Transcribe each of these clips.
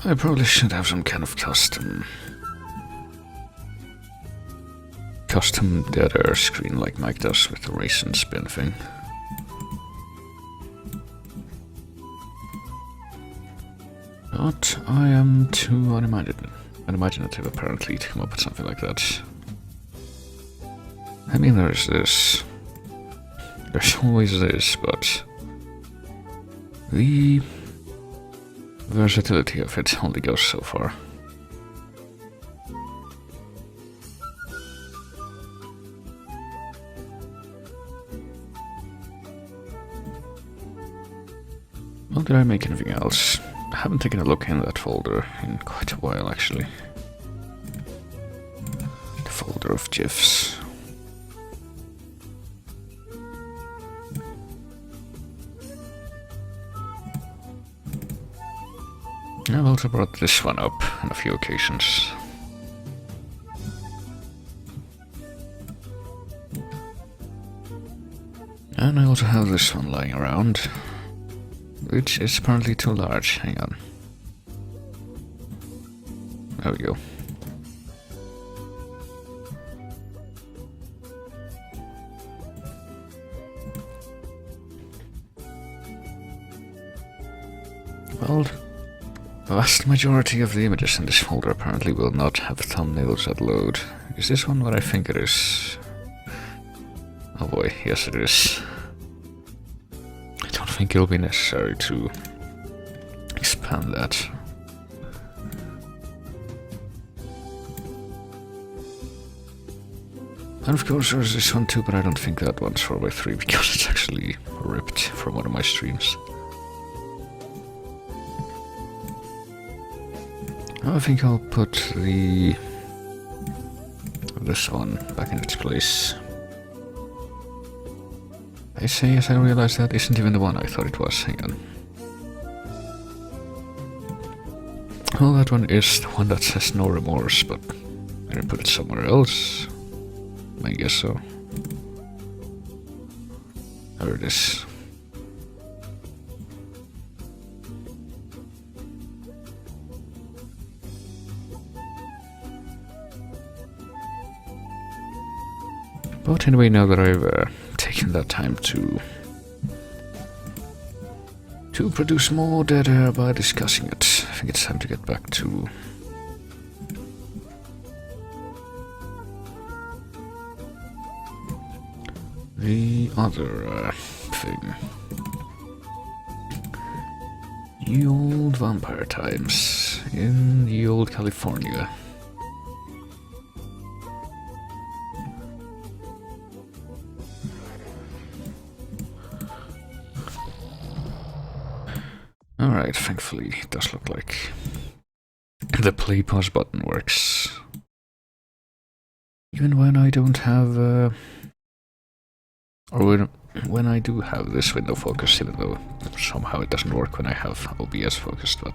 I probably should have some kind of custom dead air screen like Mike does with the race and spin thing. But I am too unimaginative apparently to come up with something like that. I mean, there's always this, but the versatility of it only goes so far. Well, did I make anything else? I haven't taken a look in that folder in quite a while, actually. The folder of GIFs. I've also brought this one up on a few occasions. And I also have this one lying around, which is apparently too large. Hang on. There we go. Well, the vast majority of the images in this folder apparently will not have thumbnails at load. Is this one what I think it is? Oh boy, yes it is. I don't think it'll be necessary to expand that. And of course there's this one too, but I don't think that one's 4x3 because it's actually ripped from one of my streams. I think I'll put this one back in its place. I say as I realize that isn't even the one I thought it was. Hang on. Well, that one is the one that says no remorse, but did I put it somewhere else? I guess so. There it is. But anyway, now that I've taken that time to produce more dead air by discussing it, I think it's time to get back to the other thing. The old vampire times in the old California. Alright, thankfully it does look like the play pause button works. Even when I don't have, or when I do have this window focused, even though somehow it doesn't work when I have OBS focused, but...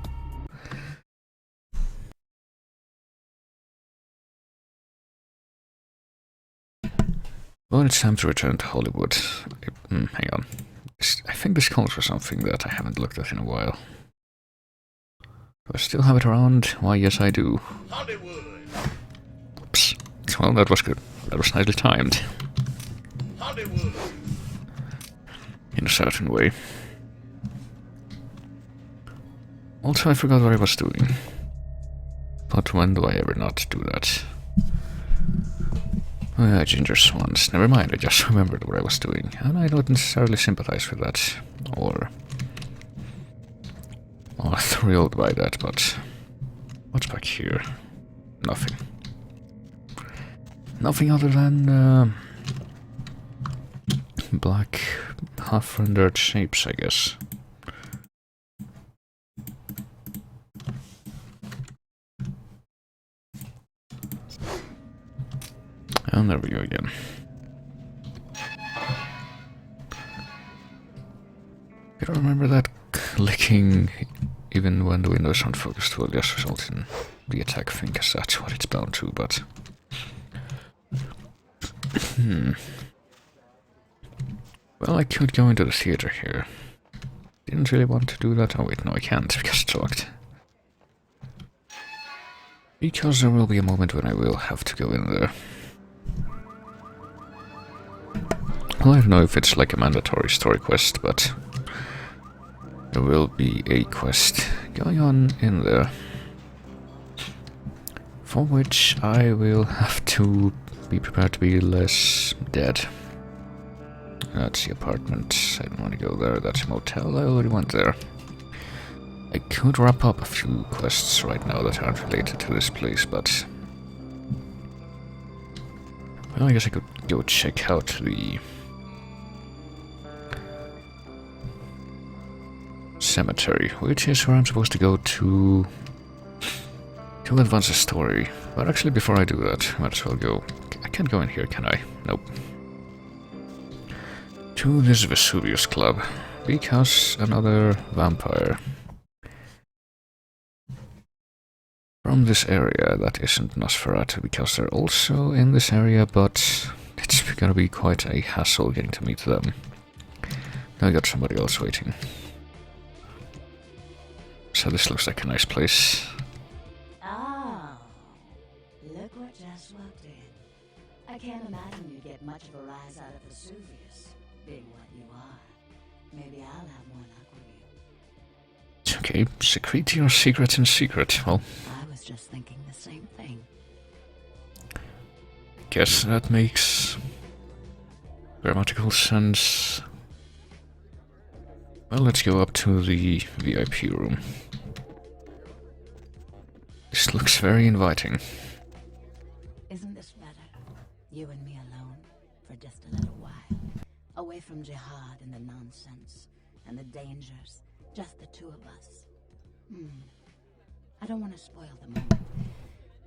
Well, it's time to return to Hollywood. Hang on. I think this calls for something that I haven't looked at in a while. Do I still have it around? Why, yes I do. Hollywood. Oops. Well, that was good. That was nicely timed. Hollywood. In a certain way. Also, I forgot what I was doing. But when do I ever not do that? Oh yeah, ginger swans. Never mind, I just remembered what I was doing. And I don't necessarily sympathize with that. Or thrilled by that, but... What's back here? Nothing. Nothing other than... black, half-rendered shapes, I guess. And there we go again. I don't remember that clicking even when the windows aren't focused will just result in the attack thing, because that's what it's bound to, but... Well, I could go into the theater here. Didn't really want to do that. Oh wait, no I can't, because it's locked. Because there will be a moment when I will have to go in there. Well, I don't know if it's like a mandatory story quest, but there will be a quest going on in there, for which I will have to be prepared to be less dead. That's the apartment. I don't want to go there. That's a motel. I already went there. I could wrap up a few quests right now that aren't related to this place, but... well, I guess I could go check out the... cemetery, which is where I'm supposed to go to advance the story. But actually, before I do that, I might as well go... I can't go in here, can I? Nope. To this Vesuvius Club, because another vampire from this area that isn't Nosferatu, because they're also in this area, but it's gonna be quite a hassle getting to meet them. Now I got somebody else waiting. So this looks like a nice place. Oh, look what just walked in. I can't imagine you'd get much of a rise out of Vesuvius, being what you are. Maybe I'll have more luck with you. Okay, secrete your secret in secret. Well, I was just thinking the same thing. Guess that makes grammatical sense. Well, let's go up to the VIP room. This looks very inviting. Isn't this better? You and me alone, for just a little while. Away from jihad and the nonsense, and the dangers. Just the two of us. I don't want to spoil the moment,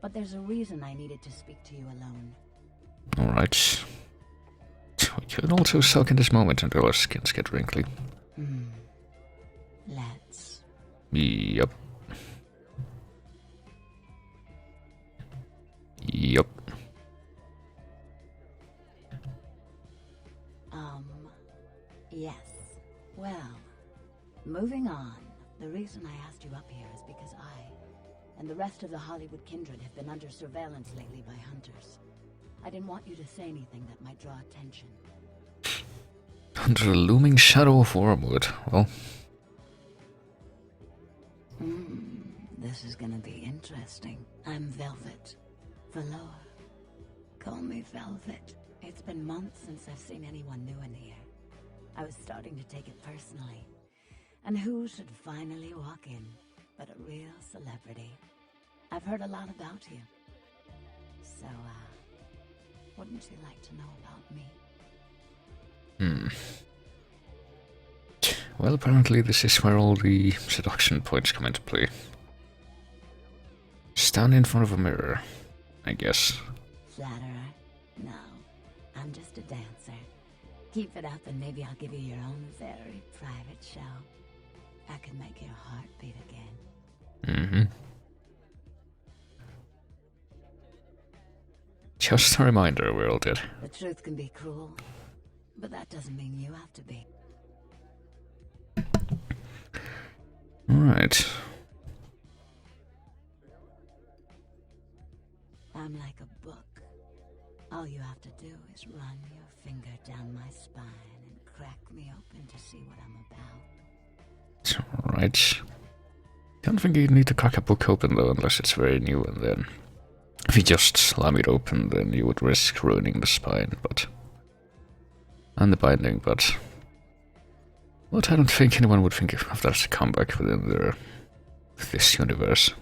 but there's a reason I needed to speak to you alone. Alright. We could also sulk in this moment until our skins get wrinkly. Let's. Yup. Yup. Yes. Well, moving on. The reason I asked you up here is because I and the rest of the Hollywood kindred have been under surveillance lately by hunters. I didn't want you to say anything that might draw attention. Under the looming shadow of Wormwood. Well. This is gonna be interesting. I'm Velvet. Valor. Call me Velvet. It's been months since I've seen anyone new in here. I was starting to take it personally. And who should finally walk in but a real celebrity? I've heard a lot about you. So, wouldn't you like to know about me? Well, apparently this is where all the seduction points come into play. Stand in front of a mirror, I guess. Flatterer? No. I'm just a dancer. Keep it up and maybe I'll give you your own very private show. I could make your heart beat again. Just a reminder, we're all dead. The truth can be cruel, but that doesn't mean you have to be. Alright. I'm like a book. All you have to do is run your finger down my spine and crack me open to see what I'm about. Alright. Don't think you need to crack a book open though, unless it's very new, and then if you just slam it open, then you would risk ruining the spine, but... and the binding, but... But I don't think anyone would think of that as a comeback within this universe.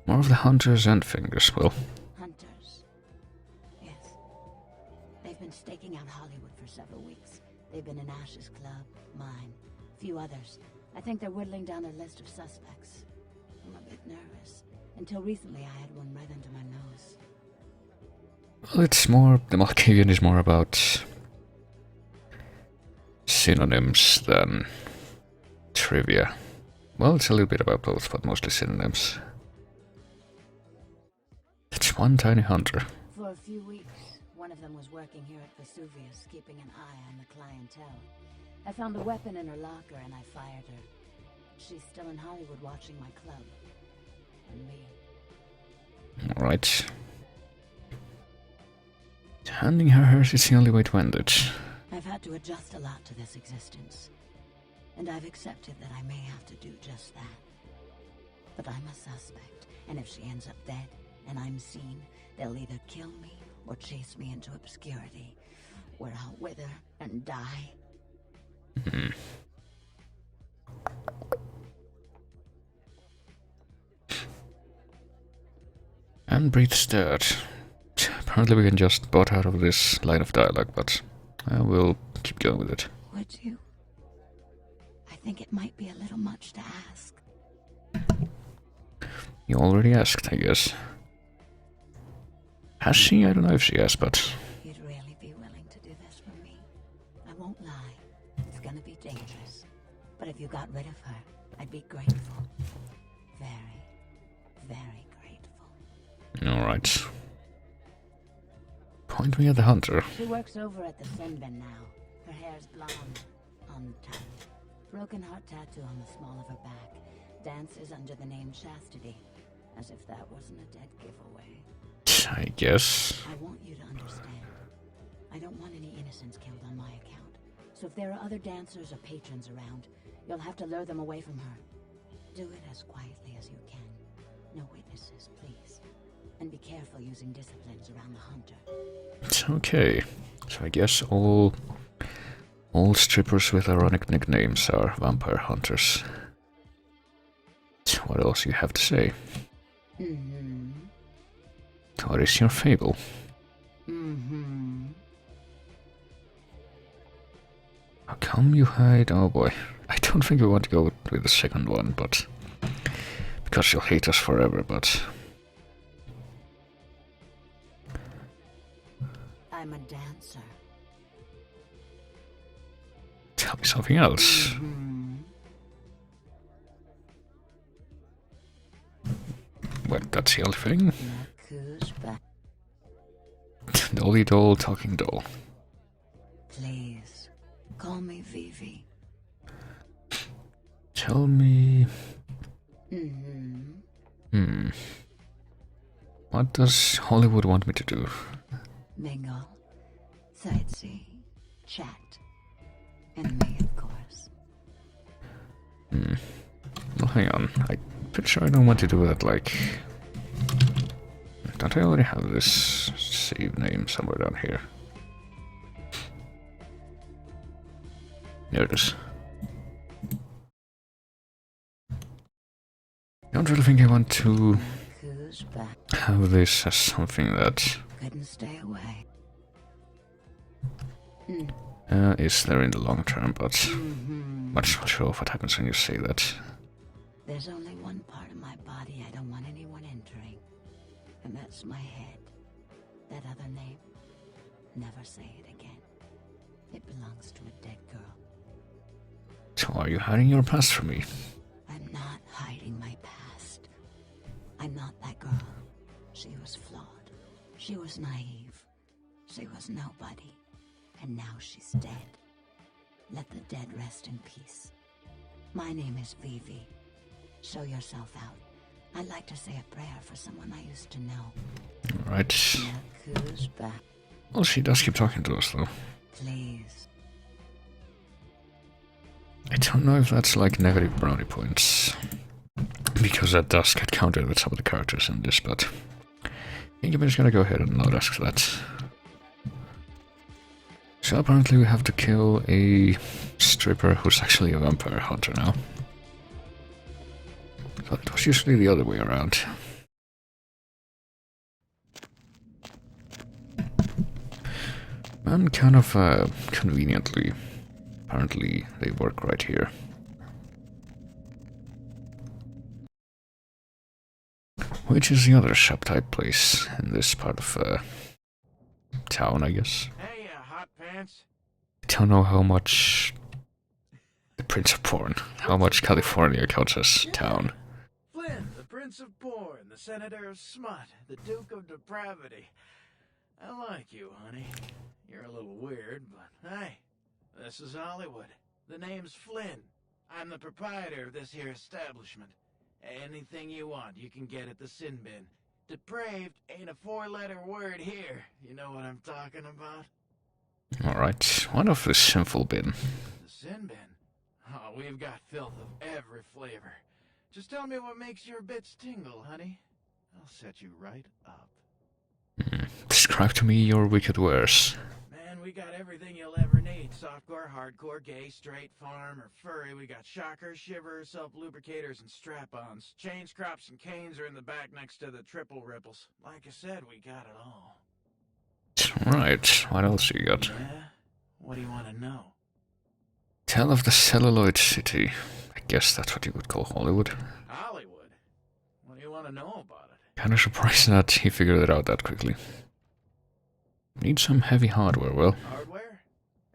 More of the hunters and fingers, well. Hunters. Yes. They've been staking out Hollywood for several weeks. They've been in Ash's club, mine, a few others. I think they're whittling down their list of suspects. I'm a bit nervous. Until recently, I had one right under my nose. Well, it's more... the Malkavian is more about... synonyms than trivia. Well, it's a little bit about both, but mostly synonyms. It's one tiny hunter. For a few weeks, one of them was working here at Vesuvius, keeping an eye on the clientele. I found a weapon in her locker and I fired her. She's still in Hollywood watching my club. from me. Alright. Handing her hers is the only way to end it. I've had to adjust a lot to this existence, and I've accepted that I may have to do just that. But I'm a suspect, and if she ends up dead, and I'm seen, they'll either kill me or chase me into obscurity, where I'll wither and die. And breathes dead. Apparently we can just butt out of this line of dialogue, but I will keep going with it. Would you? I think it might be a little much to ask. You already asked, I guess. Has she? I don't know if she has, but... You'd really be willing to do this for me? I won't lie. It's gonna be dangerous. But if you got rid of her, I'd be grateful. Very, very grateful. Alright. Point me at the hunter. She works over at the sin bin now. Her hair's blonde. Untied. Broken heart tattoo on the small of her back. Dances under the name Chastity. As if that wasn't a dead giveaway. I guess. I want you to understand. I don't want any innocents killed on my account. So if there are other dancers or patrons around, you'll have to lure them away from her. Do it as quietly as you can. No witnesses, please. And be careful using disciplines around the hunter. Okay. So I guess all strippers with ironic nicknames are vampire hunters. What else you have to say? What is your fable? How come you hide? Oh boy. I don't think we want to go with the second one, but... because you'll hate us forever, but... I'm a dancer. Tell me something else. What, that's the only thing? Look who's back. Dolly doll, talking doll. Please, call me Vivi. Tell me... What does Hollywood want me to do? Mingle, sightsee, chat, and me, of course. Well, hang on. I'm pretty sure I don't want to do that, like... Don't I already have this save name somewhere down here? There it is. I don't really think I want to Who's back? have this as something that Couldn't stay away. is there in the long term, but much not sure of what happens when you say that. There's only one part of my body I don't want anyone entering, and that's my head. That other name, never say it again. It belongs to a dead girl. So are you hiding your past from me? I'm not hiding my past. I'm not that girl. She was flawed. She was naive. She was nobody. And now she's dead. Let the dead rest in peace. My name is Vivi. Show yourself out. I'd like to say a prayer for someone I used to know. Alright. Look who's back. Well, she does keep talking to us, though. Please. I don't know if that's like negative brownie points, because that does get counted with some of the characters in this, but I think I'm just gonna go ahead and not ask that. So apparently we have to kill a stripper who's actually a vampire hunter now. So it was usually the other way around. And kind of conveniently, apparently they work right here. Which is the other shop type place in this part of town, I guess. Hey, hot pants. I don't know how much the Prince of Porn, how much California counts as town. Flynn, the Prince of Porn, the Senator of Smut, the Duke of Depravity. I like you, honey. You're a little weird, but hey, this is Hollywood. The name's Flynn. I'm the proprietor of this here establishment. Anything you want, you can get at the sin bin. Depraved ain't a 4-letter word here. You know what I'm talking about? Alright, what of the sinful bin? The sin bin? Oh, we've got filth of every flavor. Just tell me what makes your bits tingle, honey. I'll set you right up. Describe to me your wicked wares. Man, we got everything you'll ever need. Softcore, hardcore, gay, straight, farm, or furry. We got shockers, shivers, self-lubricators, and strap-ons. Chains, crops, and canes are in the back next to the triple ripples. Like I said, we got it all. Right, what else you got? Yeah? What do you want to know? Tell of the celluloid city. I guess that's what you would call Hollywood. Hollywood? What do you want to know about it? Kinda surprised that he figured it out that quickly. Need some heavy hardware, well. Hardware?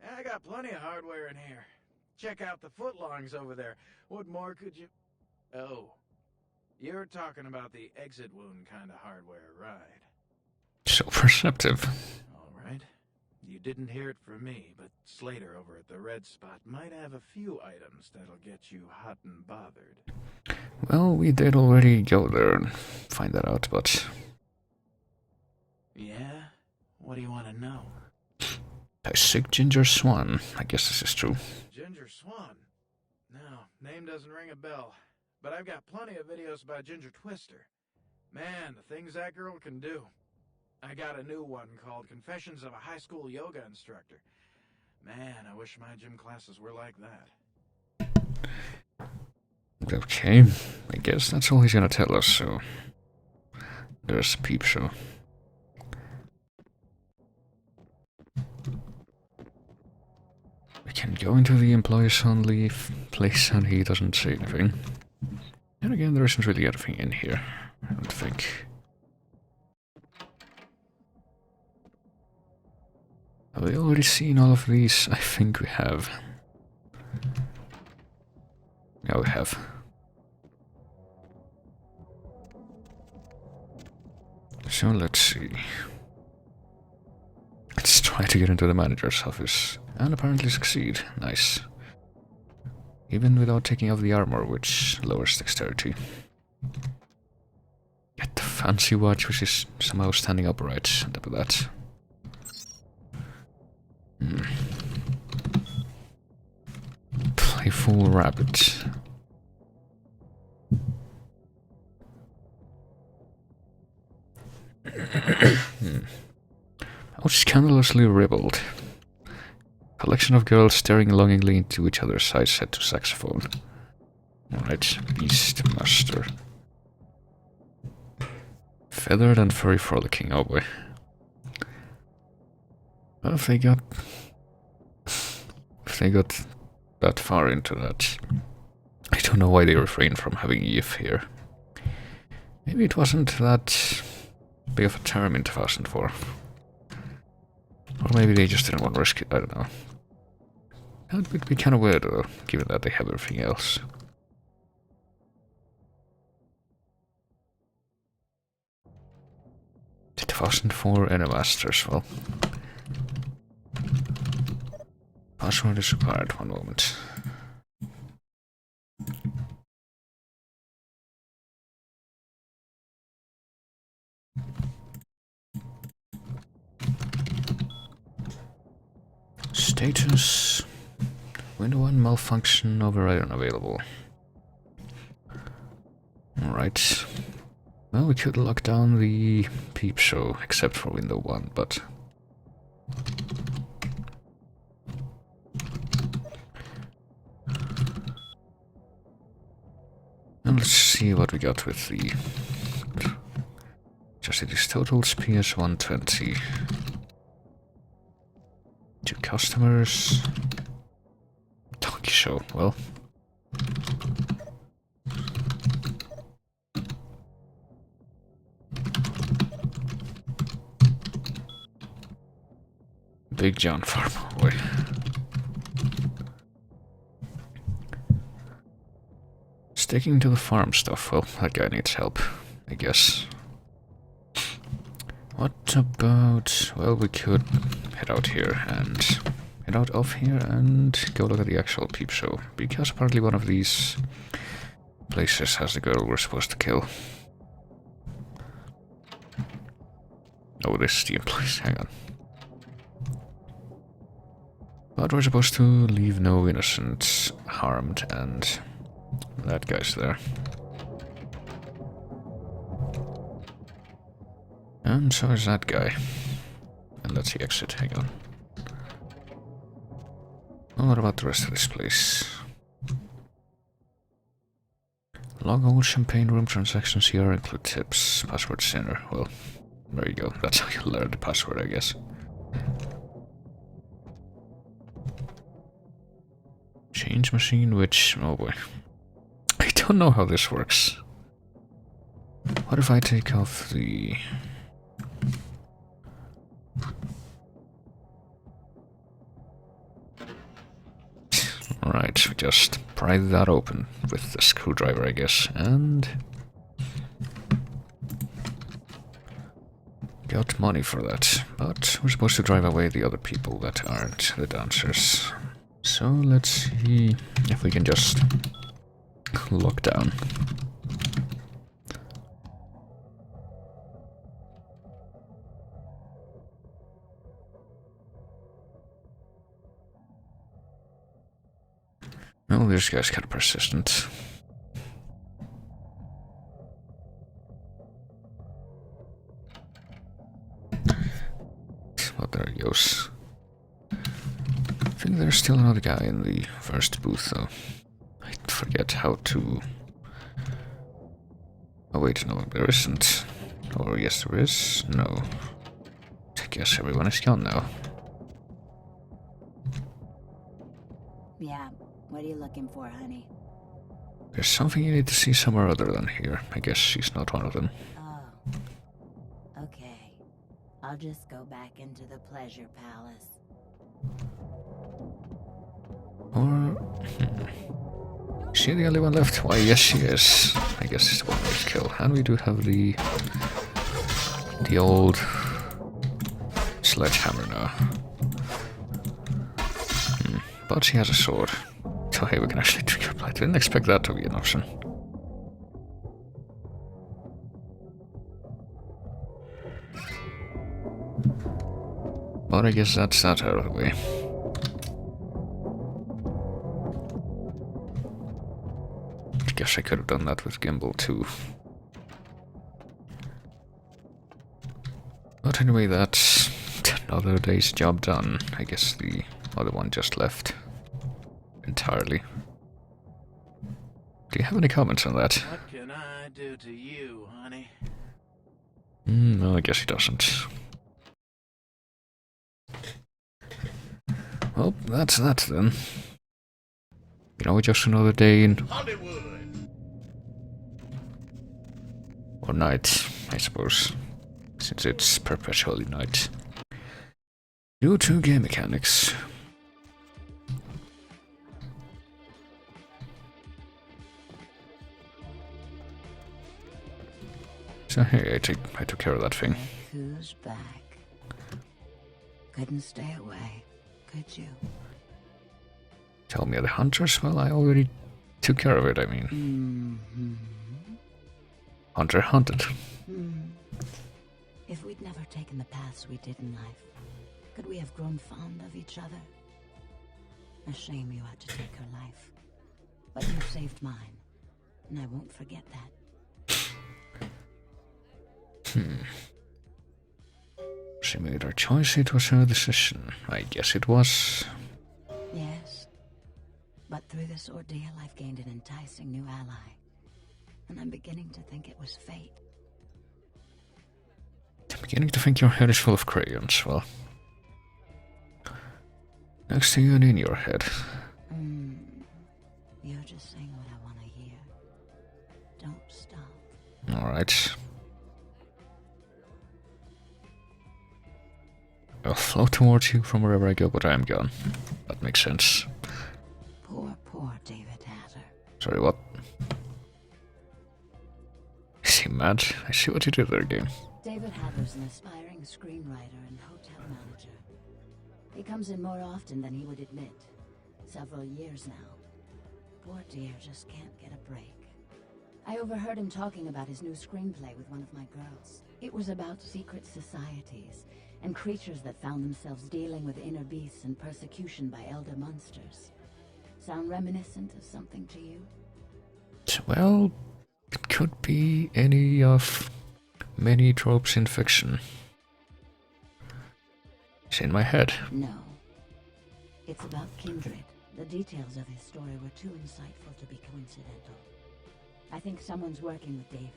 Yeah, I got plenty of hardware in here. Check out the footlongs over there. What more could you... Oh. You're talking about the exit wound kind of hardware, right? So perceptive. All right. You didn't hear it from me, but Slater over at the Red Spot might have a few items that'll get you hot and bothered. Well, we did already go there and find that out, but... Yeah? What do you want to know? A sick ginger swan. I guess this is true. Ginger Swan? No, name doesn't ring a bell. But I've got plenty of videos about Ginger Twister. Man, the things that girl can do. I got a new one called Confessions of a High School Yoga Instructor. Man, I wish my gym classes were like that. Okay, I guess that's all he's gonna tell us, so... There's a peep show. We can go into the employees only place and he doesn't say anything. And again, there isn't really anything in here, I don't think. Have we already seen all of these? I think we have. Yeah, we have. So let's see. Let's try to get into the manager's office. And apparently succeed. Nice. Even without taking off the armor, which lowers dexterity. Get the fancy watch, which is somehow standing upright on top of that. Playful rabbit. How scandalously ribald. Collection of girls staring longingly into each other's eyes set to saxophone. Alright, beast master. Feathered and furry frolicking, oh boy. What if they got... If they got that far into that? I don't know why they refrained from having Eve here. Maybe it wasn't that big of a term in 2004. Or maybe they just didn't want to risk it, I don't know. That would be kind of weird though, given that they have everything else. The 2004 Animasters, well. Password is required, one moment. Status. Window 1 malfunction override unavailable. Alright. Well, we could lock down the peep show, except for window 1, but... And let's see what we got with the... Just it is totals PS 120. 2 customers. Donkey show, well. Big John Farm, boy. Sticking to the farm stuff, well, that guy needs help, I guess. What about... Well, we could head out here and... Head out of here and go look at the actual peep show. Because apparently one of these places has the girl we're supposed to kill? Oh, this is the place. Hang on. But we're supposed to leave no innocent harmed, and that guy's there. And so is that guy. And that's the exit. Hang on. Oh, what about the rest of this place? Log all champagne room transactions here, include tips, password center. Well, there you go. That's how you learn the password, I guess. Change machine, which... oh boy. I don't know how this works. What if I take off the... Alright, we just pry that open with the screwdriver, I guess, and... got money for that, but we're supposed to drive away the other people that aren't the dancers. So let's see if we can just lock down. Oh, this guy's kind of persistent. Well, there he goes. I think there's still another guy in the first booth, though. I forget how to... oh wait, no, there isn't. Or yes, there is. No. I guess everyone is gone now. Yeah, what are you looking for, honey? There's something you need to see somewhere other than here. I guess she's not one of them. Oh, okay. I'll just go back into the pleasure palace. Or... is she the only one left? Why, yes she is. I guess it's the one we kill. And we do have the old sledgehammer now. But she has a sword. So hey, we can actually trigger her. I didn't expect that to be an option. But I guess that's that out of the way. I guess I could have done that with Gimbal too. But anyway, that's another day's job done. I guess the other one just left entirely. Do you have any comments on that? What can I do to you, honey? No, I guess he doesn't. Well, that's that then. You know, just another day in Hollywood! or night, I suppose, since it's perpetually night. Due to game mechanics. So hey, I took care of that thing. Who's back? Couldn't stay away, could you? Tell me the hunters? Well, I already took care of it, I mean. Mm-hmm. Hunter hunted. If we'd never taken the paths we did in life, could we have grown fond of each other? A shame you had to take her life. But you saved mine, and I won't forget that. She made her choice, it was her decision. I guess it was. Yes. But through this ordeal, I've gained an enticing new ally. And I'm beginning to think it was fate. I'm beginning to think your head is full of crayons. Well, next to you and in your head. You're just saying what I want to hear. Don't stop. Alright. I'll float towards you from wherever I go, but I am gone. That makes sense. Poor David Hatter. Sorry, what? Is he mad? I see what you did there, game. David Hatter's an aspiring screenwriter and hotel manager. He comes in more often than he would admit. Several years now. Poor dear just can't get a break. I overheard him talking about his new screenplay with one of my girls. It was about secret societies and creatures that found themselves dealing with inner beasts and persecution by elder monsters. Sound reminiscent of something to you? Well, it could be any of many tropes in fiction. It's in my head. No. It's about Kindred. The details of his story were too insightful to be coincidental. I think someone's working with David,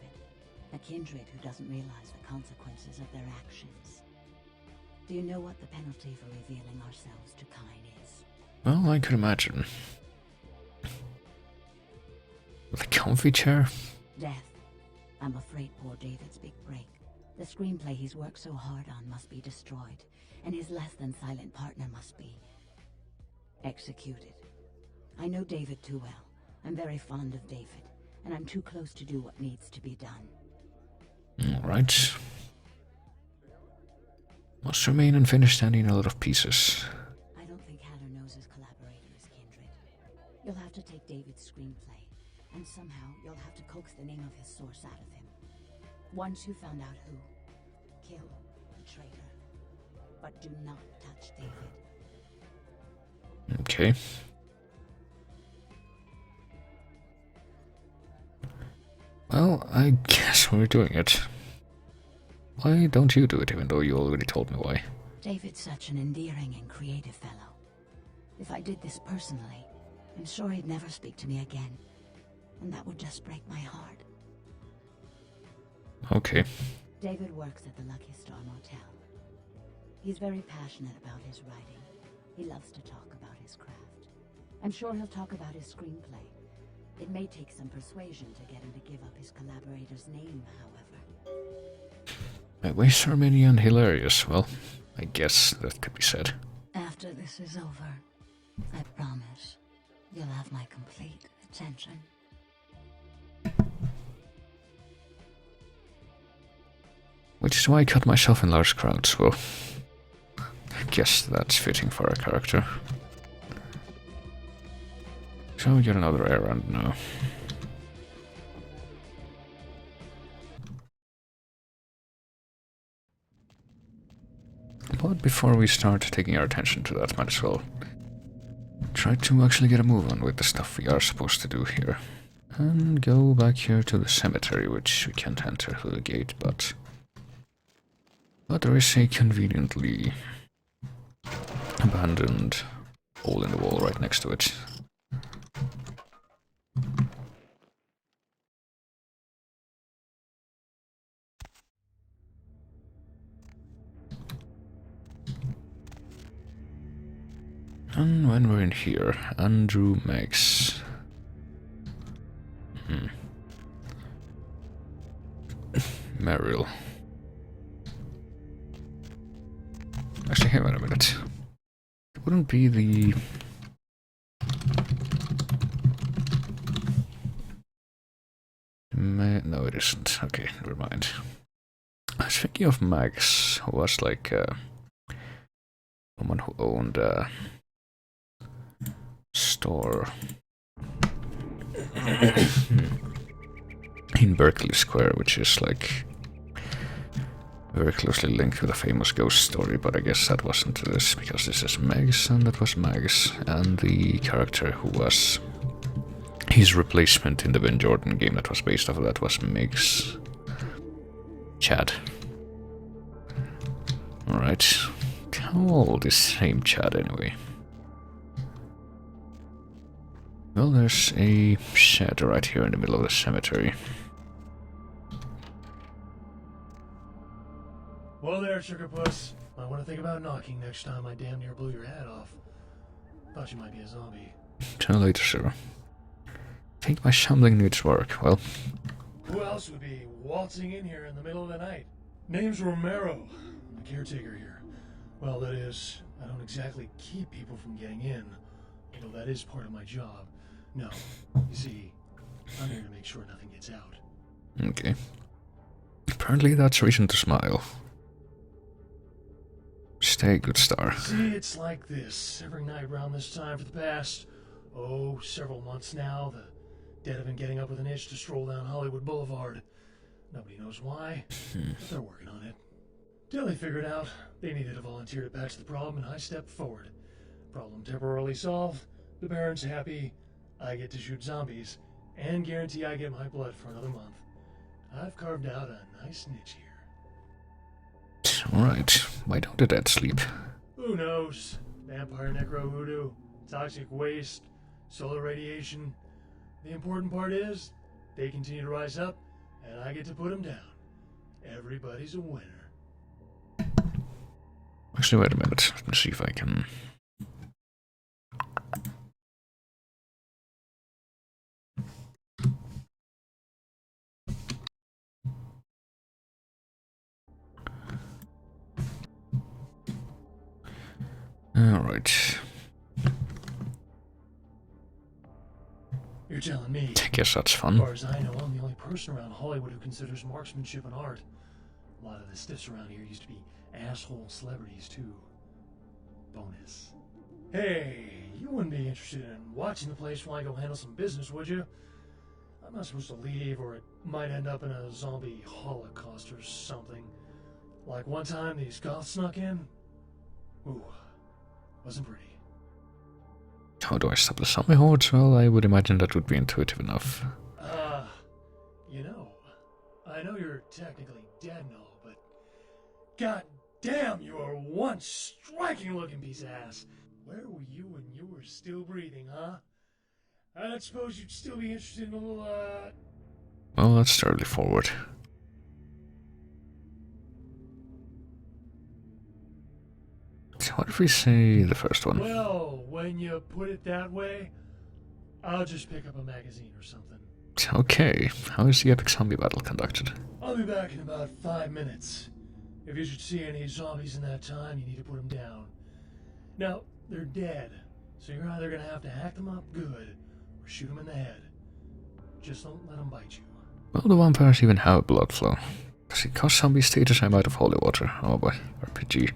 a Kindred who doesn't realize the consequences of their actions. Do you know what the penalty for revealing ourselves to Kine is? Well, I could imagine. The comfy chair? Death. I'm afraid poor David's big break. The screenplay he's worked so hard on must be destroyed, and his less-than-silent partner must be executed. I know David too well. I'm very fond of David, and I'm too close to do what needs to be done. Alright. Must remain unfinished and in a lot of pieces. I don't think Hatter knows his collaborator is Kindred. You'll have to take David's screenplay, and somehow you'll have to coax the name of his source out of him. Once you found out who, kill the traitor. But do not touch David. Okay. Well, I guess we're doing it. Why don't you do it, even though you already told me why? David's such an endearing and creative fellow. If I did this personally, I'm sure he'd never speak to me again. And that would just break my heart. Okay. David works at the Lucky Star Motel. He's very passionate about his writing. He loves to talk about his craft. I'm sure he'll talk about his screenplay. It may take some persuasion to get him to give up his collaborator's name, however. My ways are many and hilarious. Well, I guess that could be said. After this is over, I promise you'll have my complete attention. Which is why I cut myself in large crowds. Well, I guess that's fitting for a character. So you're another errand now. But before we start taking our attention to that, might as well try to actually get a move on with the stuff we are supposed to do here. And go back here to the cemetery, which we can't enter through the gate, but there is a conveniently abandoned hole in the wall right next to it. And when we're in here, Andrew Meggs. Merrill. Actually, hang on a minute. It wouldn't be the... No, it isn't. Okay, never mind. I was thinking of Max, who was like a woman who owned a store in Berkeley Square, which is like very closely linked with a famous ghost story, but I guess that wasn't this, because this is Meggs and that was Meggs, and the character who was his replacement in the Ben Jordan game that was based off of that was Meggs. Chad. Alright. How old is name Chad anyway? Well, there's a shed right here in the middle of the cemetery. Well there, Sugar Puss. Might want to think about knocking next time I damn near blew your head off. Thought you might be a zombie. Tell you later, sir. Think my shambling needs work. Well, Who else would be waltzing in here in the middle of the night? Name's Romero. I'm the caretaker here. Well, that is, I don't exactly keep people from getting in, although that is part of my job. No, you see, I'm here to make sure nothing gets out. okay. Apparently that's reason to smile. Stay, good star. See, it's like this every night around this time for the past, several months now. The Dead of him getting up with an itch to stroll down Hollywood Boulevard. Nobody knows why, but they're working on it. Till they figured out they needed a volunteer to patch the problem, and I stepped forward. Problem temporarily solved, the Baron's happy, I get to shoot zombies, and guarantee I get my blood for another month. I've carved out a nice niche here. Alright, why don't the dead sleep? Who knows? Vampire necro voodoo, toxic waste, solar radiation. The important part is, they continue to rise up, and I get to put them down. Everybody's a winner. Actually, wait a minute. Let me see if I can... Alright. You're telling me. I guess that's As fun. far as I know, I'm the only person around Hollywood who considers marksmanship an art. A lot of the stiffs around here used to be asshole celebrities, too. Bonus. Hey, you wouldn't be interested in watching the place while I go handle some business, would you? I'm not supposed to leave, or it might end up in a zombie holocaust or something. Like one time these goths snuck in. Ooh, wasn't pretty. How do I stop the zombie hordes? Well, I would imagine that would be intuitive enough. You know, I know you're technically dead and all, but god damn, you are one striking looking piece of ass. Where were you when you were still breathing, huh? I suppose you'd still be interested in a little, Well, that's terribly forward. So what if we say the first one? Well, when you put it that way, I'll just pick up a magazine or something. Okay, how is the epic zombie battle conducted? I'll be back in about 5 minutes. If you should see any zombies in that time, you need to put them down. Now, they're dead, so you're either gonna have to hack them up good, or shoot them in the head. Just don't let them bite you. Well, the vampires even have a blood flow. Does it cause zombie status? I'm out of holy water. Oh boy, RPG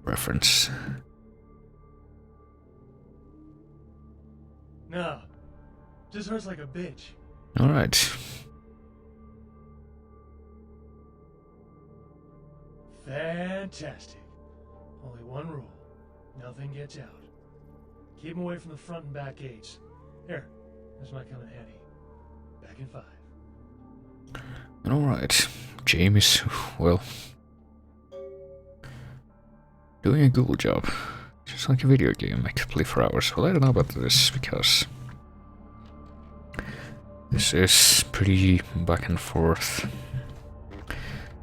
reference. No, just hurts like a bitch. Alright. Fantastic. Only one rule. Nothing gets out. Keep them away from the front and back gates. Here, this might come in handy. Back in 5. Alright. Jamie's, well, doing a good job. Just like a video game I could play for hours. Well, I don't know about this because this is pretty back and forth.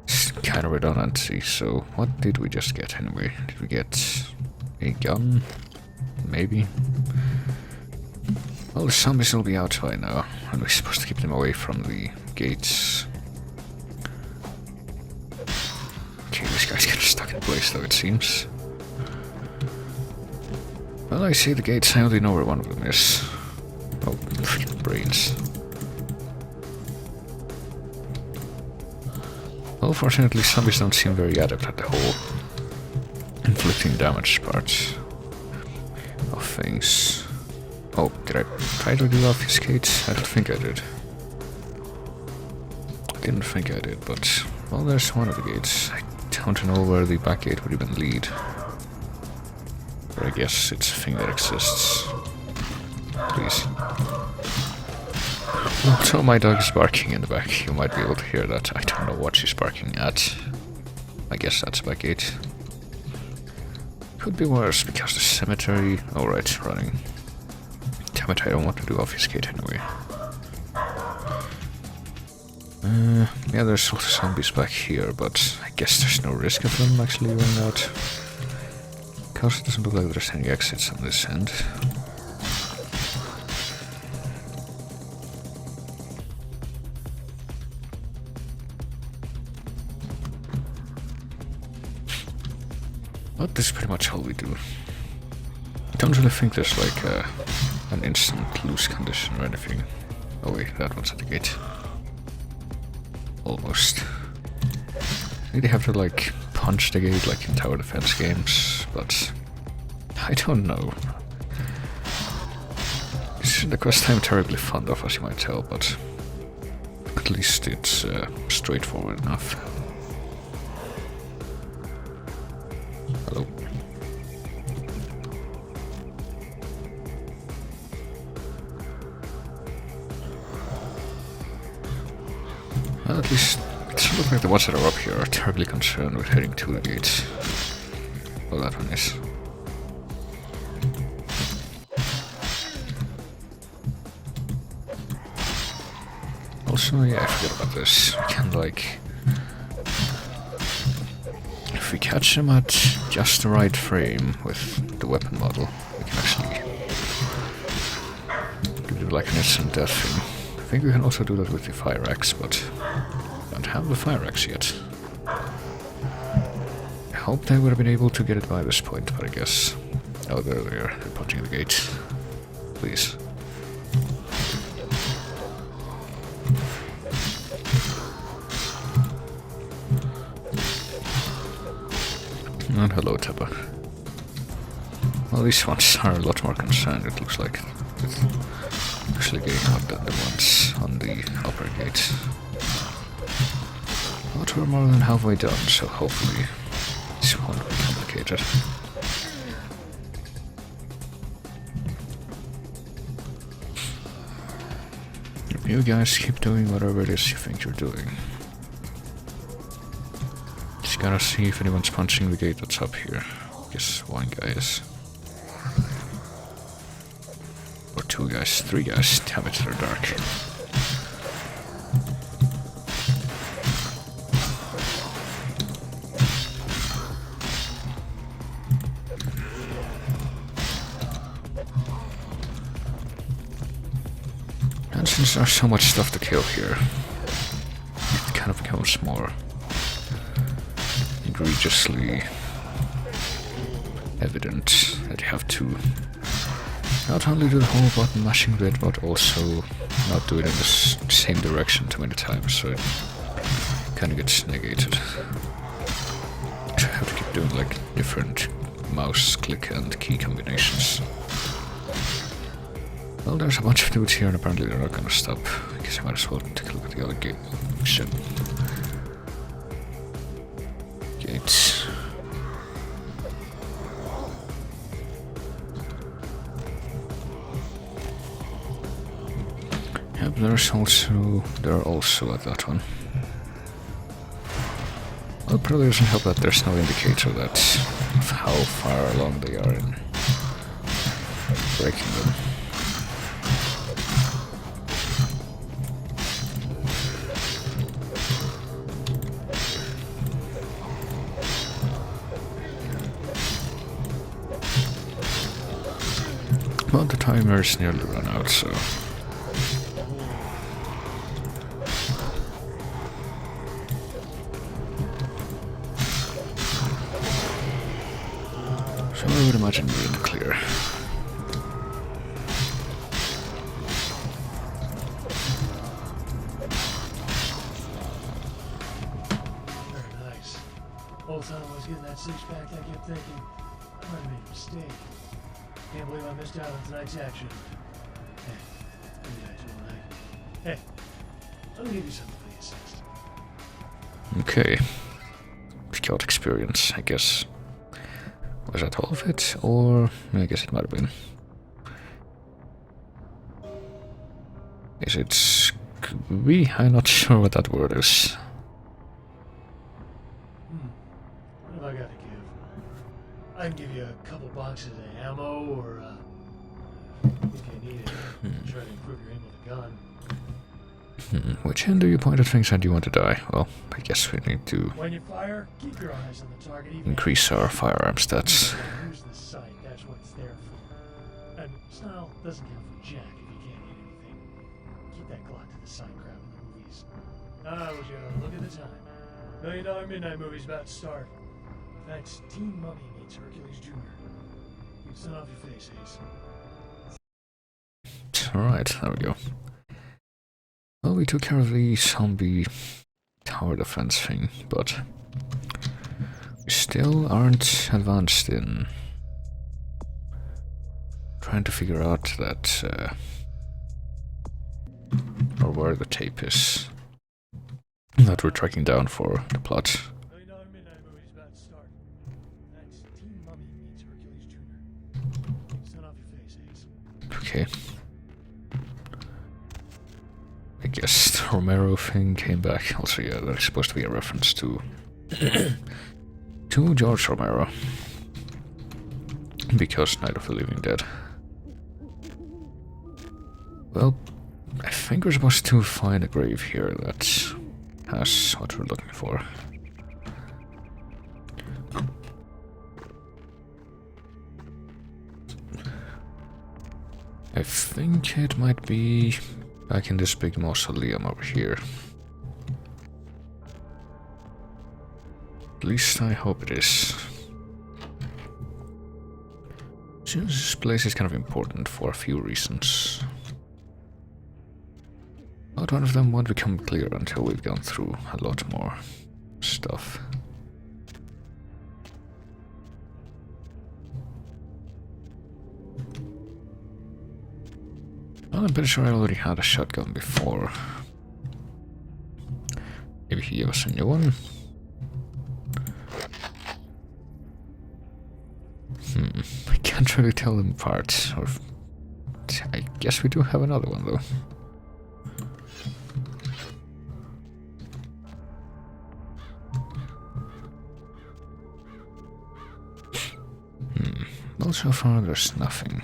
It's kind of redundancy. So what did we just get anyway? Did we get a gun? Maybe. Well, the zombies will be out by now, and we're supposed to keep them away from the gates. Okay, this guy's getting stuck in place though, it seems. Well, I see the gates, I only know where one of them is. Oh, freaking brains. Well, fortunately, zombies don't seem very adept at the whole inflicting damage part of things. Oh, did I try to do obfuscate? I don't think I did. I didn't think I did, but... well, there's one of the gates. I don't know where the back gate would even lead. But I guess it's a thing that exists. Please. So my dog is barking in the back. You might be able to hear that. I don't know what she's barking at. I guess that's back gate. Could be worse because the cemetery... oh right, running. Damn it, I don't want to do obfuscate anyway. Yeah, there's also zombies back here, but I guess there's no risk of them actually running out. Because it doesn't look like there's any exits on this end. But this is pretty much all we do. I don't really think there's like an instant lose condition or anything. Oh wait, that one's at the gate. Almost. Maybe have to like punch the gate like in tower defense games, but I don't know. This isn't a quest I'm terribly fond of, as you might tell, but at least it's straightforward enough. Hello. Well, at least it doesn't look like the ones that are up here are terribly concerned with heading to the gates. Oh, that one is. Also, yeah, I forgot about this. We can, like... If we catch them at just the right frame with the weapon model, we can actually do like an instant death thing. I think we can also do that with the fire axe, but I don't have the fire axe yet. I hope they would have been able to get it by this point, but I guess... Oh, there they are. They're punching the gate. Please. And hello, Teppa. Well, these ones are a lot more concerned, it looks like. With actually getting out than the ones on the upper gate. But we're more than halfway done, so hopefully this won't be complicated. You guys keep doing whatever it is you think you're doing. Just gotta see if anyone's punching the gate that's up here. I guess one guy is. Or two guys, three guys. Damn it, they're dark. And since there's so much stuff to kill here, it kind of becomes more egregiously evident that you have to not only do the whole button mashing bit, but also not do it in the same direction too many times, so it kind of gets negated. So I have to keep doing like different mouse click and key combinations. Well, there's a bunch of dudes here and apparently they're not gonna stop. I guess I might as well take a look at the other gate. Shit. Gates. Yep, they're also at that one. Well, probably doesn't help that there's no indicator that of how far along they are in breaking them. But the timer's nearly run out, so... So I would imagine we're in the clear. Very nice. Whole time I was getting that six-pack, I kept thinking, I might have made a mistake. Can't believe I missed out on tonight's action. Hey, what did I do tonight? Hey, let me give you something for the assist. Okay. Scout experience, I guess. Was that all of it? Or I guess it might have been. Is it Scooby? I'm not sure what that word is. What have I got to give? I can give you a couple boxes of ammo, or if you need it, try to improve your aim with a gun. Which hand do you point at things and you want to die? Well, I guess we need to When you fire, keep your eyes on the target. Even increase our firearm stats. use the sight. That's what it's there for. And style doesn't count for jack if you can't hit anything. Keep that Glock to the side crap in the movies. Ah, would you look at the time? $1 Million Midnight movie's about to start. That's Teen Mummy meets Hercules Jr. You can sun off your face, Ace. Alright, there we go. Well, we took care of the zombie tower defense thing, but we still aren't advanced in trying to figure out that where the tape is that we're tracking down for the plot. $1 million midnight movie's about to start. Next, Team Mummy meets Hercules Jr. Sun off your face, Ace. Okay. I guess the Romero thing came back. Also, yeah, that's supposed to be a reference to to George Romero, because Night of the Living Dead. Well, I think we're supposed to find a grave here that has what we're looking for. I think it might be back in this big mausoleum over here. At least I hope it is. This place is kind of important for a few reasons. But one of them won't become clear until we've gone through a lot more stuff. Well, I'm pretty sure I already had a shotgun before. Maybe he gave us a new one. I can't really tell them apart. Or I guess we do have another one though. Well, so far there's nothing.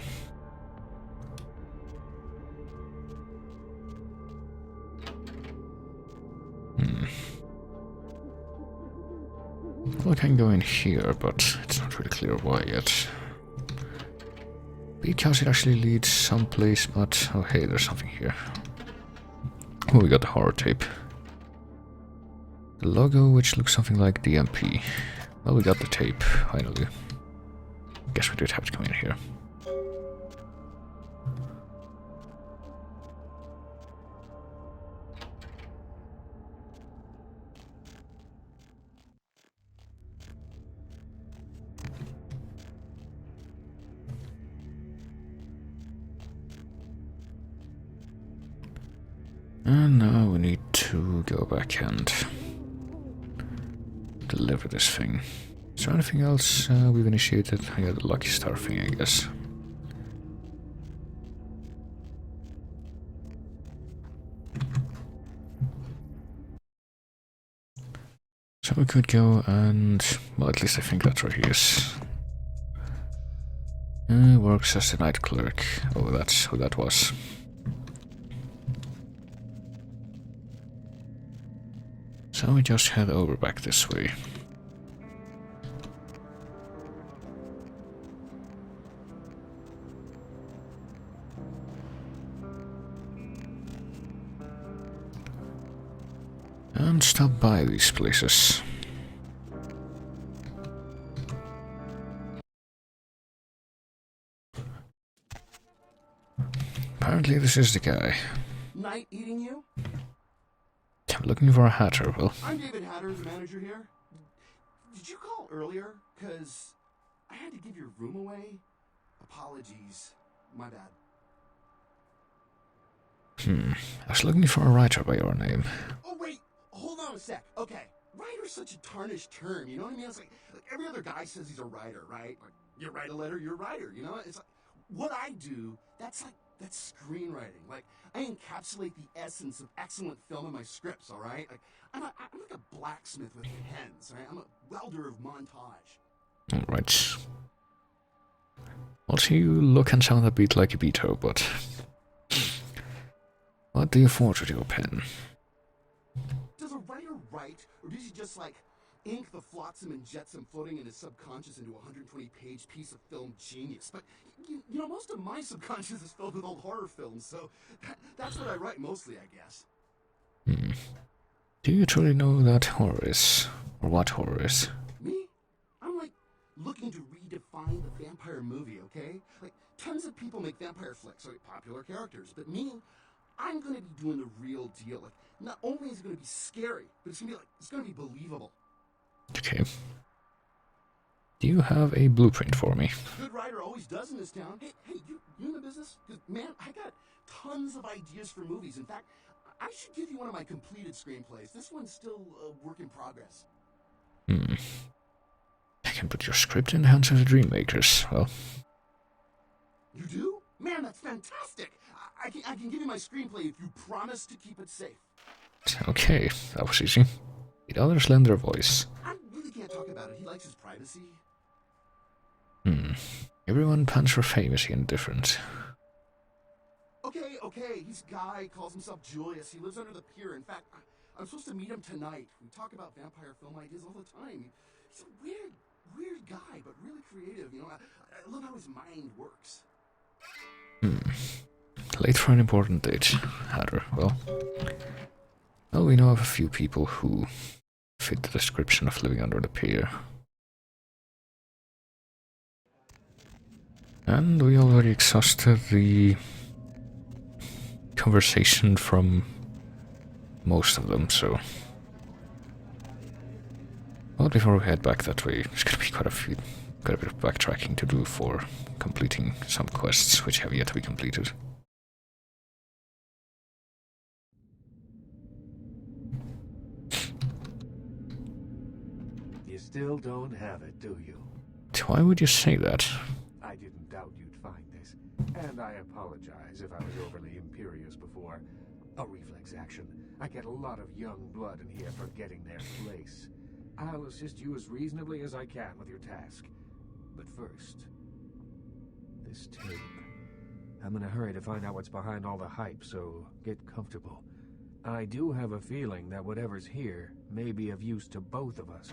Well, I can go in here, but it's not really clear why yet. Because it actually leads someplace, but oh hey, there's something here. Oh, we got the horror tape. The logo, which looks something like DMP. Well, we got the tape, finally. Guess we did have to come in here. And now we need to go back and deliver this thing. Is there anything else we've initiated? Yeah, the Lucky Star thing, I guess. So we could go and... well, at least I think that's where he is. Works as a night clerk. Oh, that's who that was. So we just head over back this way. And stop by these places. Apparently this is the guy. Night eating you? I'm looking for a hatter, Will. I'm David Hatter, the manager here. Did you call earlier? Cause I had to give your room away. Apologies. My bad. I was looking for a writer by your name. Oh wait, hold on a sec. Okay, writer's such a tarnished term, you know what I mean? It's like every other guy says he's a writer, right? Like, you write a letter, you're a writer, you know? It's like, what I do, that's screenwriting. Like, I encapsulate the essence of excellent film in my scripts, all right? Like, I'm like a blacksmith with pens, right? I'm a welder of montage. Alright. Also, you look and sound a bit like a Beto, but... what do you forge with your pen? Does a writer write, or does he just, like, ink the flotsam and jetsam floating in his subconscious into a 120-page piece of film genius? But, you know, most of my subconscious is filled with old horror films, so that's what I write mostly, I guess. Do you truly know that horror is? Or what horror is? Me? I'm, like, looking to redefine the vampire movie, okay? Like, tons of people make vampire flicks, like popular characters, but me, I'm gonna be doing the real deal. Like, not only is it gonna be scary, but it's gonna be believable. Okay. Do you have a blueprint for me? Good writer always does in this town. Hey, you in the business? 'Cause, man, I got tons of ideas for movies. In fact, I should give you one of my completed screenplays. This one's still a work in progress. I can put your script in the hands of the dream makers. Well, You do? Man, that's fantastic. I can give you my screenplay if you promise to keep it safe. okay, that was easy. The others lend their voice. I really can't talk about it. He likes his privacy. Everyone pants for fame is indifferent. Okay. He's Guy, calls himself Julius. He lives under the pier. In fact, I'm supposed to meet him tonight. We talk about vampire film ideas all the time. He's a weird guy, but really creative. You know, I love how his mind works. Late for an important date. Hatter, well, we know of a few people who fit the description of living under the pier. And we already exhausted the conversation from most of them, so... Well, before we head back that way, there's gonna be quite a bit of backtracking to do for completing some quests which have yet to be completed. You still don't have it, do you? Why would you say that? I didn't doubt you'd find this, and I apologize if I was overly imperious before. A reflex action. I get a lot of young blood in here forgetting their place. I'll assist you as reasonably as I can with your task. But first, this tape. I'm in a hurry to find out what's behind all the hype, so get comfortable. I do have a feeling that whatever's here may be of use to both of us.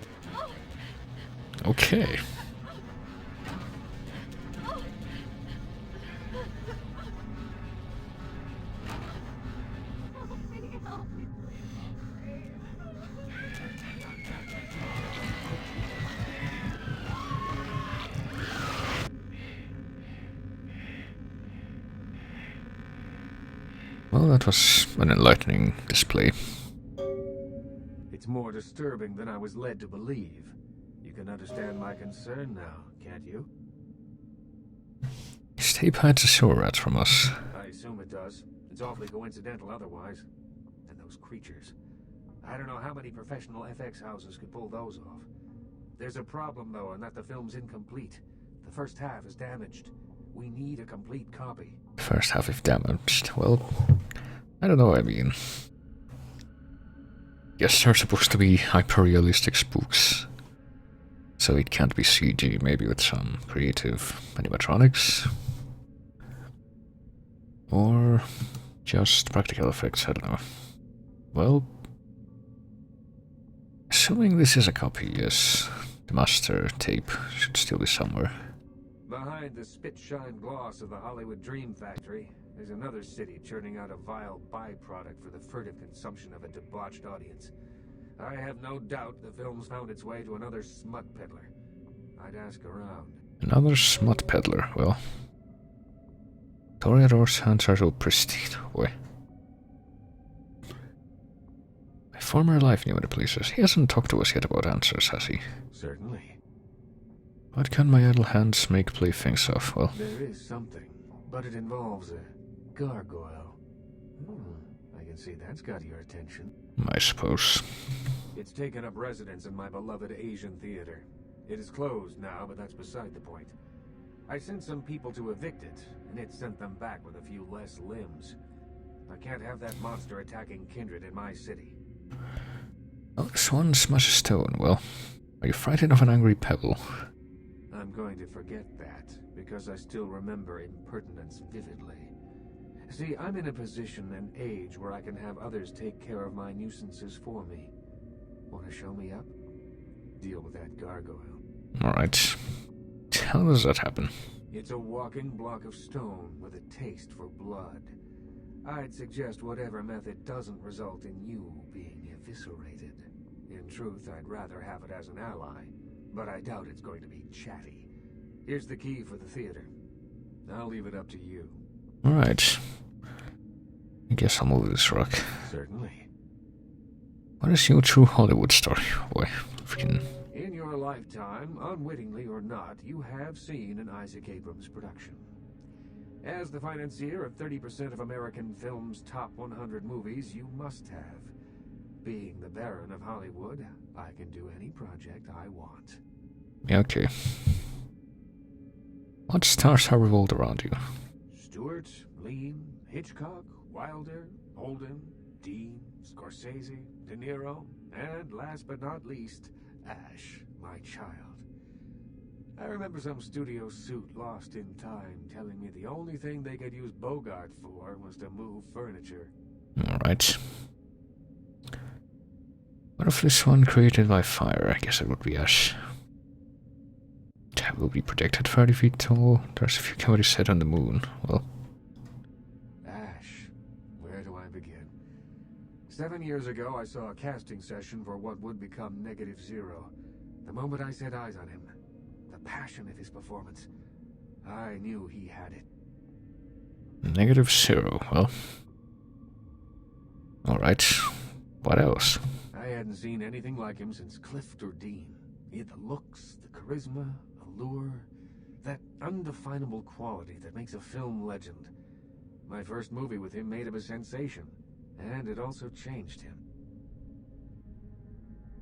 Okay. Well, that was an enlightening display. It's more disturbing than I was led to believe. You can understand my concern now, can't you? This tape hides a sewer rat from us. I assume it does. It's awfully coincidental otherwise. And those creatures. I don't know how many professional FX houses could pull those off. There's a problem, though, in that the film's incomplete. The first half is damaged. We need a complete copy. First half is damaged. Well, I don't know, I mean... Yes, they're supposed to be hyper-realistic spooks. So it can't be CG, maybe with some creative animatronics. Or just practical effects, I don't know. Well... Assuming this is a copy, yes. The master tape should still be somewhere. Behind the spit-shine gloss of the Hollywood Dream Factory, there's another city churning out a vile byproduct for the furtive consumption of a debauched audience. I have no doubt the film's found its way to another smut peddler. I'd ask around. Another smut peddler, well... Toreador's hands are so pristine, boy. My former life knew the places. He hasn't talked to us yet about answers, has he? Certainly. What can my idle hands make playthings of? Well... There is something, but it involves a gargoyle. I can see that's got your attention. I suppose. It's taken up residence in my beloved Asian theater. It is closed now, but that's beside the point. I sent some people to evict it, and it sent them back with a few less limbs. I can't have that monster attacking kindred in my city. Oh, swan smashes stone. Well, are you frightened of an angry pebble? I'm going to forget that, because I still remember impertinence vividly. See, I'm in a position and age where I can have others take care of my nuisances for me. Want to show me up? Deal with that gargoyle. Alright. How does that happen? It's a walking block of stone with a taste for blood. I'd suggest whatever method doesn't result in you being eviscerated. In truth, I'd rather have it as an ally, but I doubt it's going to be chatty. Here's the key for the theater. I'll leave it up to you. Alright. I guess I'll move this rock. Certainly. What is your true Hollywood story? Boy, freaking... In your lifetime, unwittingly or not, you have seen an Isaac Abrams production. As the financier of 30% of American film's top 100 movies, you must have. Being the Baron of Hollywood, I can do any project I want. Yeah, okay. What stars are revolved around you? Stewart, Lean, Hitchcock, Wilder, Holden, Dean, Scorsese, De Niro, and last but not least, Ash, my child. I remember some studio suit lost in time telling me the only thing they could use Bogart for was to move furniture. Alright. What if this one created by fire? I guess it would be Ash. That will be projected 30 feet tall. There's a few cameras set on the moon. Well, Ash, where do I begin? 7 years ago, I saw a casting session for what would become -0. The moment I set eyes on him, the passion of his performance, I knew he had it. -0. Well, alright. What else? I hadn't seen anything like him since Clift or Dean. He had the looks, the charisma, allure, that undefinable quality that makes a film legend. My first movie with him made him a sensation, and it also changed him.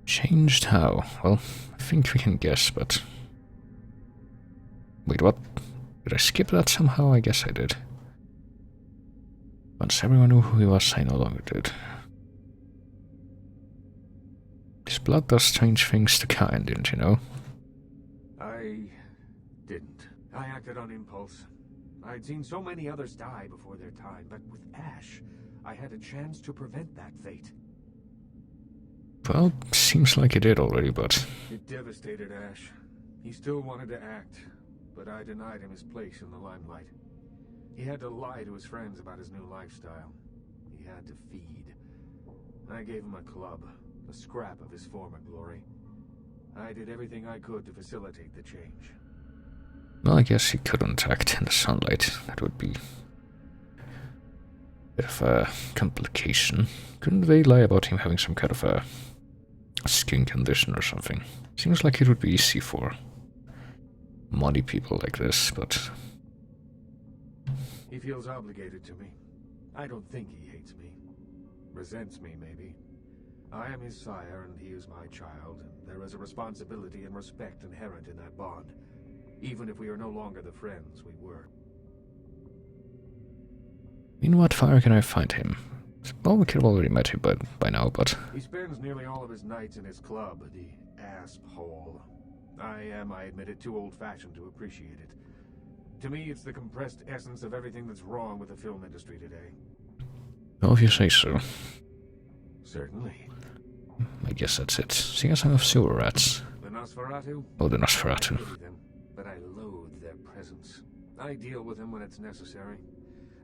Changed how? Well, I think we can guess, but... Wait, what? Did I skip that somehow? I guess I did. Once everyone knew who he was, I no longer did. His blood does strange things to kind, didn't you know? I didn't. I acted on impulse. I'd seen so many others die before their time, but with Ash, I had a chance to prevent that fate. Well, seems like he did already, but... It devastated Ash. He still wanted to act, but I denied him his place in the limelight. He had to lie to his friends about his new lifestyle. He had to feed. I gave him a club, a scrap of his former glory. I did everything I could to facilitate the change. Well, I guess he couldn't act in the sunlight. That would be... a bit of a complication. Couldn't they lie about him having some kind of a skin condition or something? Seems like it would be easy for money people like this, but... He feels obligated to me. I don't think he hates me. Resents me, maybe. I am his sire and he is my child, and there is a responsibility and respect inherent in that bond, even if we are no longer the friends we were. In what fire can I find him? Well, we could have already met him by now, but... He spends nearly all of his nights in his club, the Asp Hole. I admit it, too old-fashioned to appreciate it. To me, it's the compressed essence of everything that's wrong with the film industry today. Well, if you say so. Certainly. I guess that's it. Sing a song of sewer rats. The Nosferatu? Oh, the Nosferatu. I pity them, but I loathe their presence. I deal with them when it's necessary.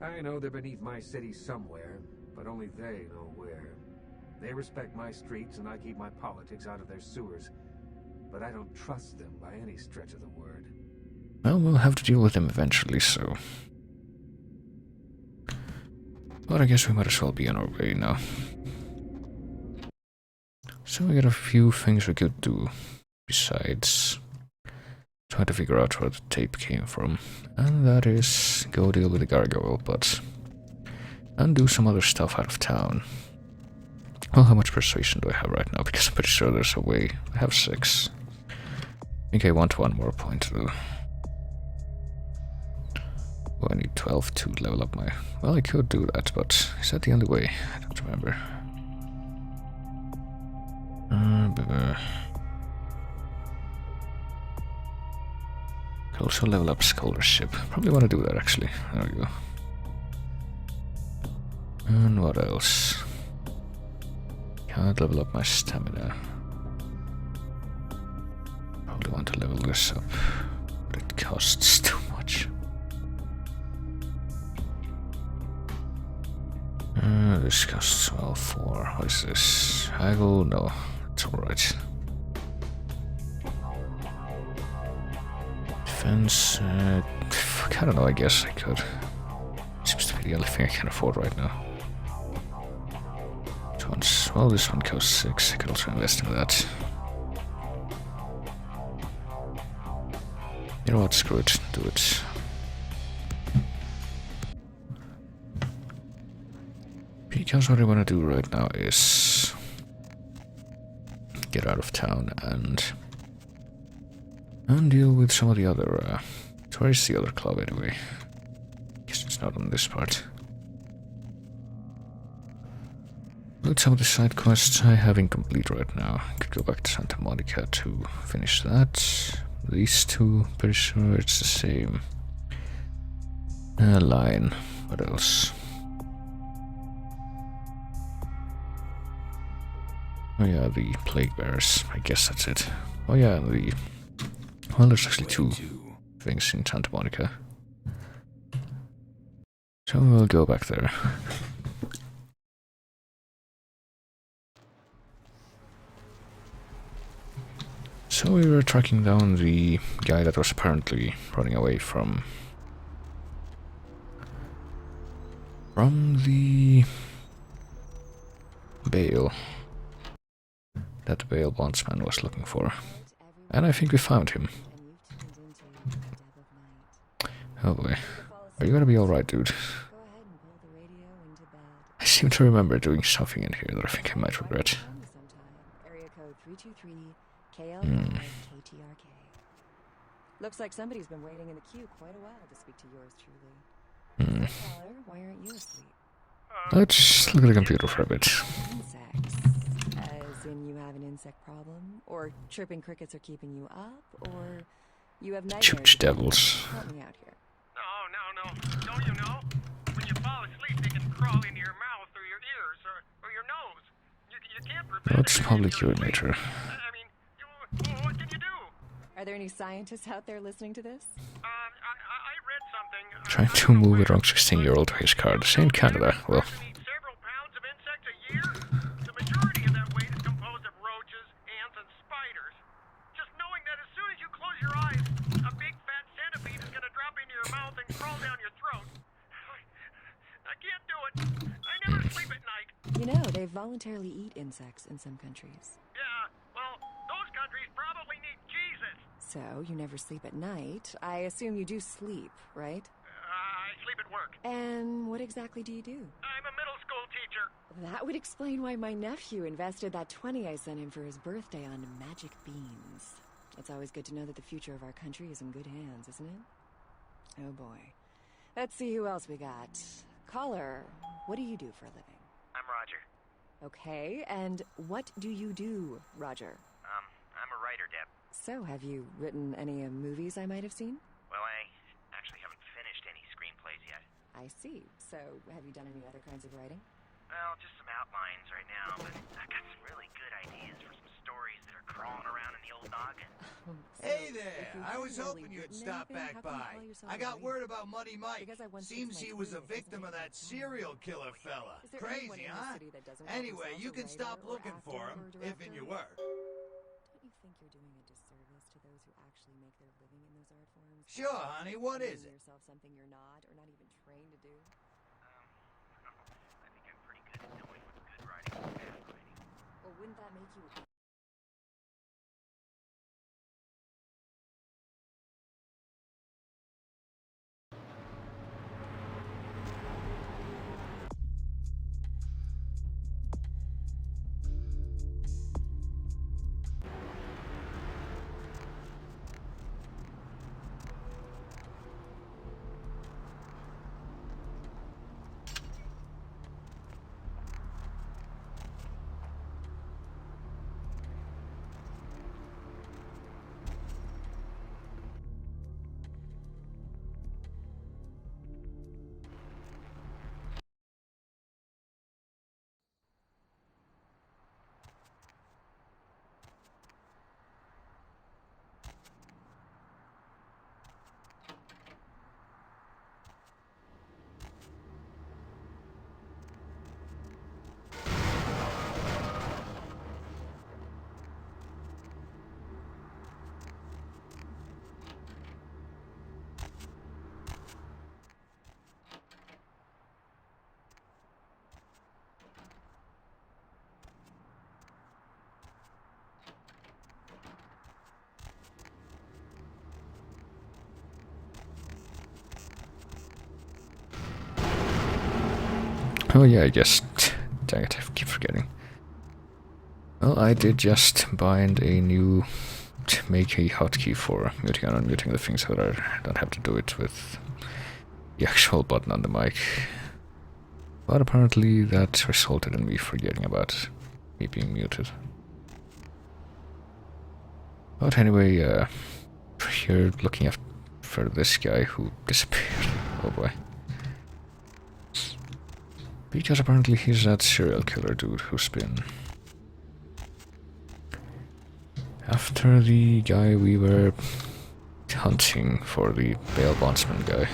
I know they're beneath my city somewhere, but only they know where. They respect my streets and I keep my politics out of their sewers. But I don't trust them by any stretch of the word. Well, we'll have to deal with them eventually, so... But I guess we might as well be on our way now. So we got a few things we could do, besides trying to figure out where the tape came from. And that is go deal with the gargoyle, but... and do some other stuff out of town. Well, how much persuasion do I have right now? Because I'm pretty sure there's a way. I have 6. I think I want one more point though. Oh, I need 12 to level up my... Well, I could do that, but is that the only way? I don't remember. Could also level up scholarship. Probably want to do that actually. There we go. And what else? Can't level up my stamina. Probably want to level this up, but it costs too much. This costs, well, 4. What is this? I will... no, it's alright. Defense... I don't know, I guess I could. Seems to be the only thing I can afford right now. This one's... well, this one costs 6. I could also invest in that. You know what, screw it. Do it. Because what I want to do right now is get out of town and deal with some of the other. Where is the other club anyway? Guess it's not on this part. With some of the side quests I have incomplete right now. I could go back to Santa Monica to finish that. These two, pretty sure it's the same line. What else? Oh yeah, the plague bears. I guess that's it. Oh yeah, well, there's actually two things in Santa Monica. So we'll go back there. So we were tracking down the guy that was apparently running away from the bail that the bail bondsman was looking for. And I think we found him. Oh boy. Are you gonna be alright, dude? I seem to remember doing something in here that I think I might regret. Looks like somebody's been waiting in the queue quite a while to speak to yours truly. Caller, why aren't you asleep? Let's look at the computer for a bit. Insects. As in you have an insect problem? Or chirping crickets are keeping you up? Or you have nightmares? Chooch devils. Help me out here. No. Don't you know? When you fall asleep, they can crawl into your mouth or your ears or your nose. You can't prevent Let's it. public urinator. I mean, what can you do? Are there any scientists out there listening to this? I read something. Trying to move a wrong 16-year-old to his car. This ain't Canada. Well, Several pounds of insects a year? The majority of that weight is composed of roaches, ants, and spiders. Just knowing that as soon as you close your eyes, a big fat centipede is gonna drop into your mouth and crawl down your throat. I can't do it. I never sleep at night. You know, they voluntarily eat insects in some countries. Yeah, well, those countries probably need Jesus. So, you never sleep at night. I assume you do sleep, right? I sleep at work. And what exactly do you do? I'm a middle school teacher. That would explain why my nephew invested that 20 I sent him for his birthday on magic beans. It's always good to know that the future of our country is in good hands, isn't it? Oh boy. Let's see who else we got. Caller, what do you do for a living? I'm Roger. Okay, and what do you do, Roger? I'm a writer, Deb. So, have you written any movies I might have seen? Well, I actually haven't finished any screenplays yet. I see. So, have you done any other kinds of writing? Well, just some outlines right now, but I've got some really good ideas for some stories that are crawling around in the old noggin. Hey there! I was hoping you'd stop back by. I got word about Muddy Mike. Seems he was a victim of that serial killer fella. Crazy, huh? Anyway, you can stop looking for him, if in your work. Don't you think you're doing a disservice to those who actually make their living in those art forms? Sure, honey, what is it? Yourself something you're not, or not even trained to do? I think I'm pretty good at knowing what's good writing and bad writing. Well, wouldn't that make you... oh yeah, I guess Dang it, I keep forgetting. Well, I did just bind a new... make a hotkey for muting and unmuting the things so that I don't have to do it with the actual button on the mic. But apparently that resulted in me forgetting about me being muted. But anyway, you're looking for this guy who disappeared. Oh boy. Because apparently he's that serial killer dude who's been after the guy we were hunting for, the bail bondsman guy.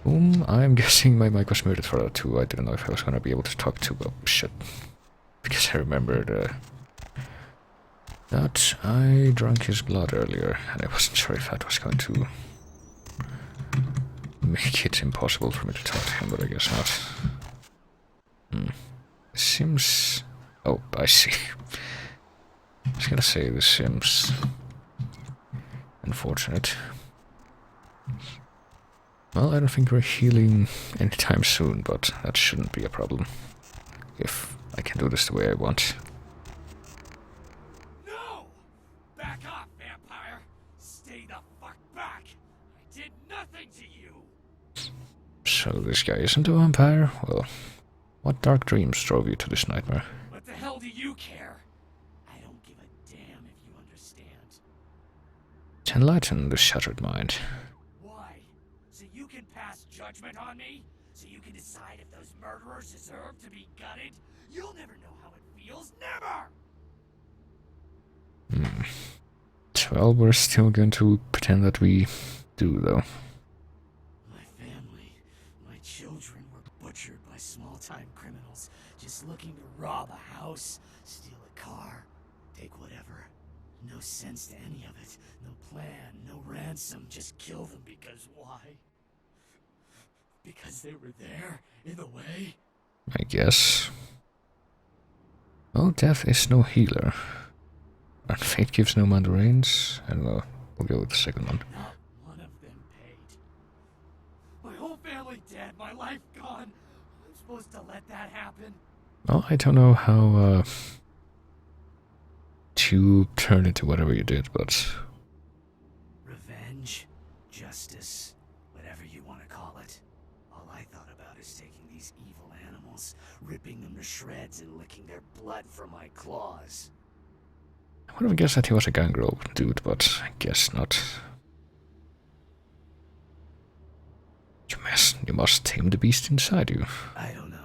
Whom I'm guessing my mic was muted for that too. I didn't know if I was gonna be able to talk to, but shit. Because I remembered that I drank his blood earlier, and I wasn't sure if that was going to make it impossible for me to talk to him, but I guess not. Seems... Oh, I see. I was gonna say this seems unfortunate. Well, I don't think we're healing anytime soon, but that shouldn't be a problem. If I can do this the way I want. No! Back off, vampire! Stay the fuck back! I did nothing to you! So this guy isn't a vampire? Well, what dark dreams drove you to this nightmare? What the hell do you care? I don't give a damn if you understand. Enlighten the shattered mind. Why? So you can pass judgment on me? So you can decide if those murderers deserve to be gutted? You'll never know how it feels, never! Well, we're still going to pretend that we do, though. My family, my children were butchered by small-time criminals just looking to rob a house, steal a car, take whatever. No sense to any of it. No plan, no ransom, just kill them because why? Because they were there, in the way? I guess. Well, death is no healer. And fate gives no man the reins. I don't know, we'll go with the second one. Not one of them paid. My whole family dead, my life gone. I'm supposed to let that happen? Well, I don't know how to turn into whatever you did, but... Revenge, justice, whatever you want to call it. All I thought about is taking these evil animals, ripping them to shreds and licking their blood from my claws. I would have guessed that he was a gangrel dude, but I guess not. You must tame the beast inside you. I don't know.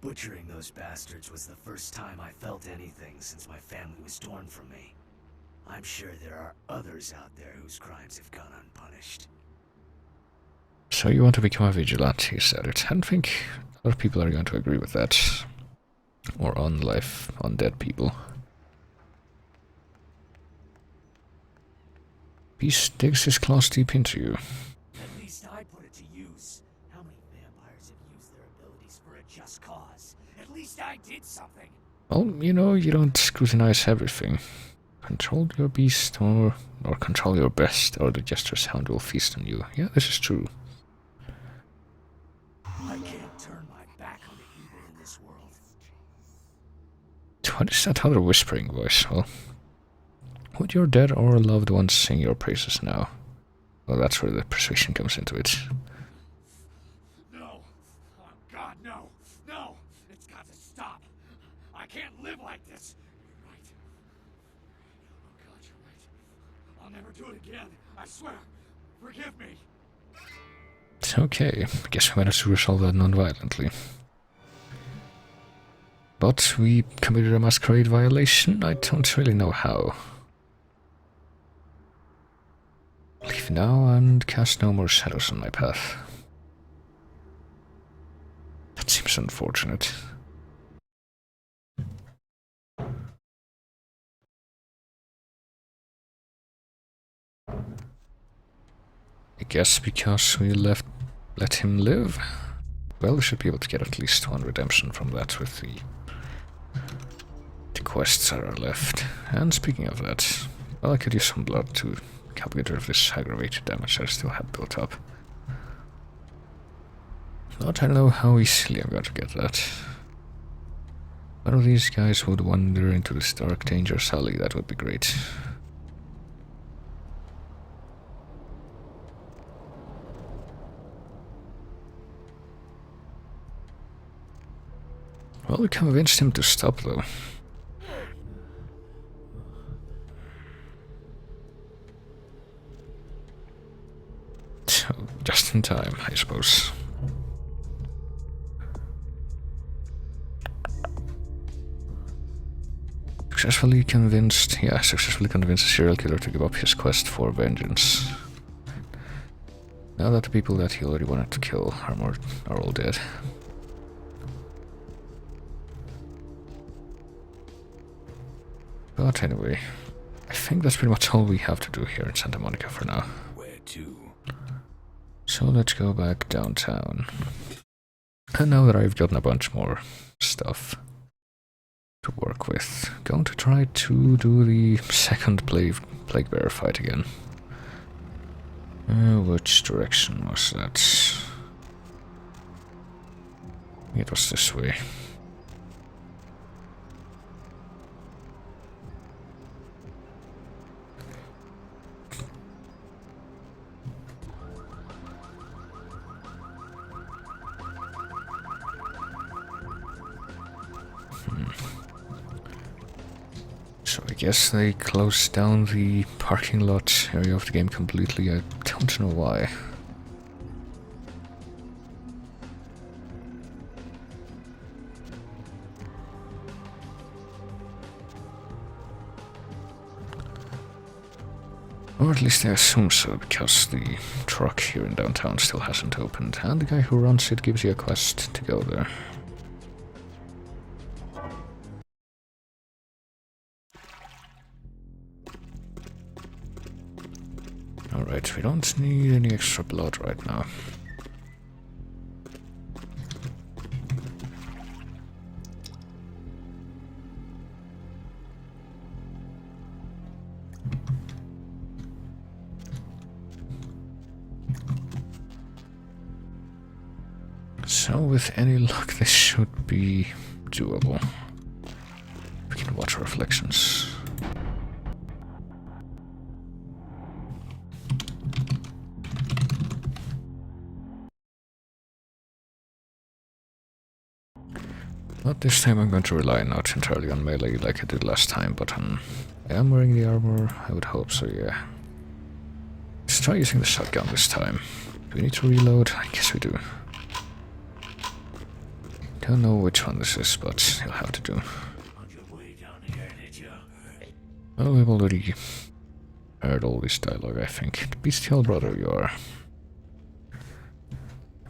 Butchering those bastards was the first time I felt anything since my family was torn from me. I'm sure there are others out there whose crimes have gone unpunished. So you want to become a vigilante, said it. I don't think a lot of people are going to agree with that. Or undead people. Beast digs his claws deep into you. At least I put it to use. How many vampires have used their abilities for a just cause? At least I did something. Well, you know, you don't scrutinize everything. Control your beast, or control your best, or the jester's hound will feast on you. Yeah, this is true. I can't turn my back on the evil in this world. What is that other whispering voice? Well, would your dead or loved ones sing your praises now? Well, that's where the persuasion comes into it. No. Oh, God, no. No. It's got to stop. I can't live like this. You're right. Oh, God, you're right. I'll never do it again. I swear. Forgive me. It's okay. I guess we managed to resolve that non-violently. But we committed a Masquerade violation. I don't really know how. Leave now and cast no more shadows on my path. That seems unfortunate. I guess because we let him live? Well, we should be able to get at least one redemption from that with the quests that are left. And speaking of that, well, I could use some blood to help get rid of this aggravated damage I still have built up. But I don't know how easily I'm going to get that. One of these guys would wander into this dark, dangerous alley, that would be great. Well, we convinced him to stop, though. So, just in time, I suppose. Successfully convinced a serial killer to give up his quest for vengeance. Now that the people that he already wanted to kill are all dead. But anyway, I think that's pretty much all we have to do here in Santa Monica for now. Where to? So let's go back downtown. And now that I've gotten a bunch more stuff to work with, going to try to do the second plague bearer fight again. Which direction was that? It was this way. So I guess they closed down the parking lot area of the game completely. I don't know why. Or at least I assume so, because the truck here in downtown still hasn't opened, and the guy who runs it gives you a quest to go there. Alright, we don't need any extra blood right now. So with any luck this should be doable. We can watch reflections. But this time I'm going to rely not entirely on melee like I did last time, but I am wearing the armor, I would hope so, yeah. Let's try using the shotgun this time. Do we need to reload? I guess we do. Don't know which one this is, but you'll have to do. Well, we've already heard all this dialogue, I think. Bestial brother you are.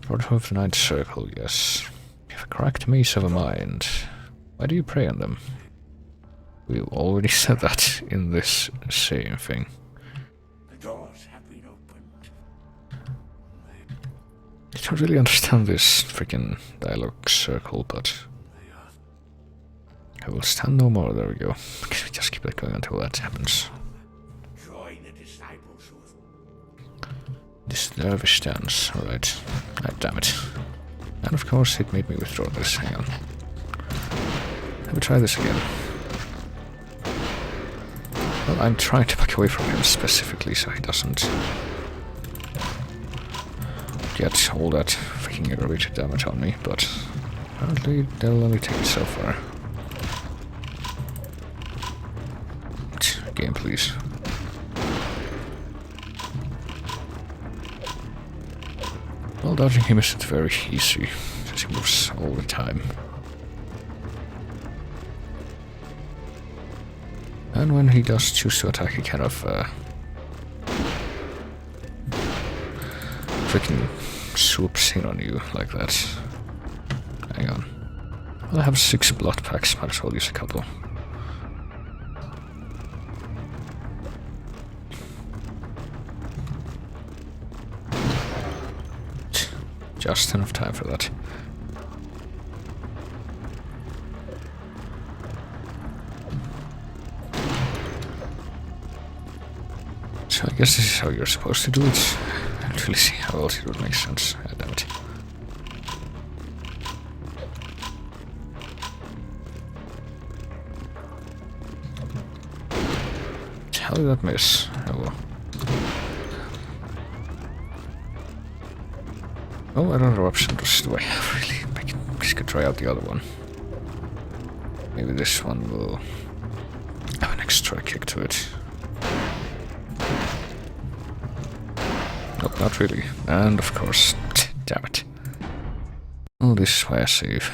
Brother of the Ninth Circle, yes. You have a cracked mace of a mind. Why do you prey on them? We already said that in this same thing. The doors have been opened. I don't really understand this freaking dialogue circle, but I will stand no more. There we go. Just keep that going until that happens. Join the disciples who This dervish dance. Alright. Ah, damn it. And of course it made me withdraw this. Hang on. Let me try this again. Well, I'm trying to back away from him specifically so he doesn't get all that freaking aggravated damage on me, but apparently they'll only take it so far. Game, please. Well, dodging him isn't very easy, since he moves all the time. And when he does choose to attack, he kind of freaking swoops in on you like that. Hang on. Well, I have 6 blood packs, might as well use a couple. Just enough time for that. So I guess this is how you're supposed to do it. I don't really see how else it would make sense. Damn it. How did that miss? Oh well. Oh, another option. Do I have really? I just could try out the other one. Maybe this one will have an extra kick to it. Nope, not really. And of course, damn it. Oh, this is why I save.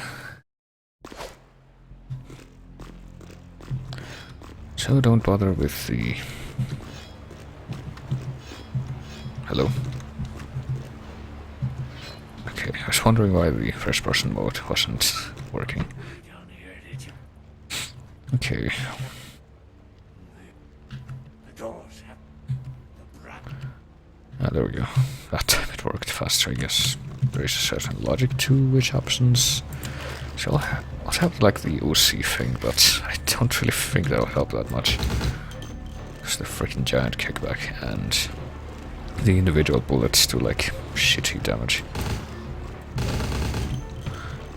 So don't bother with the... Hello? Okay, I was wondering why the first person mode wasn't working. Okay. The doors have Ah, there we go. That time it worked faster, I guess. There is a certain logic to which options. So I'll have like the OC thing, but I don't really think that will help that much. Because the freaking giant kickback and the individual bullets do like shitty damage.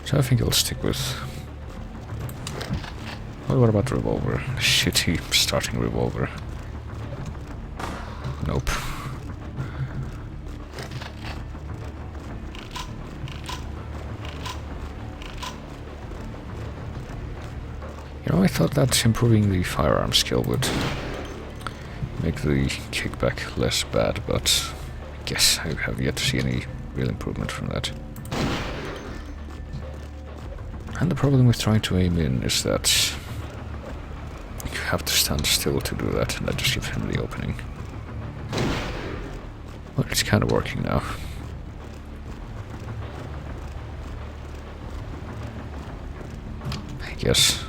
So I think I'll stick with... Well, what about revolver? Shitty starting revolver. Nope. You know, I thought that improving the firearm skill would make the kickback less bad, but I guess I have yet to see any real improvement from that. And the problem with trying to aim in is that you have to stand still to do that, and that just gives him the opening. Well, it's kind of working now. I guess.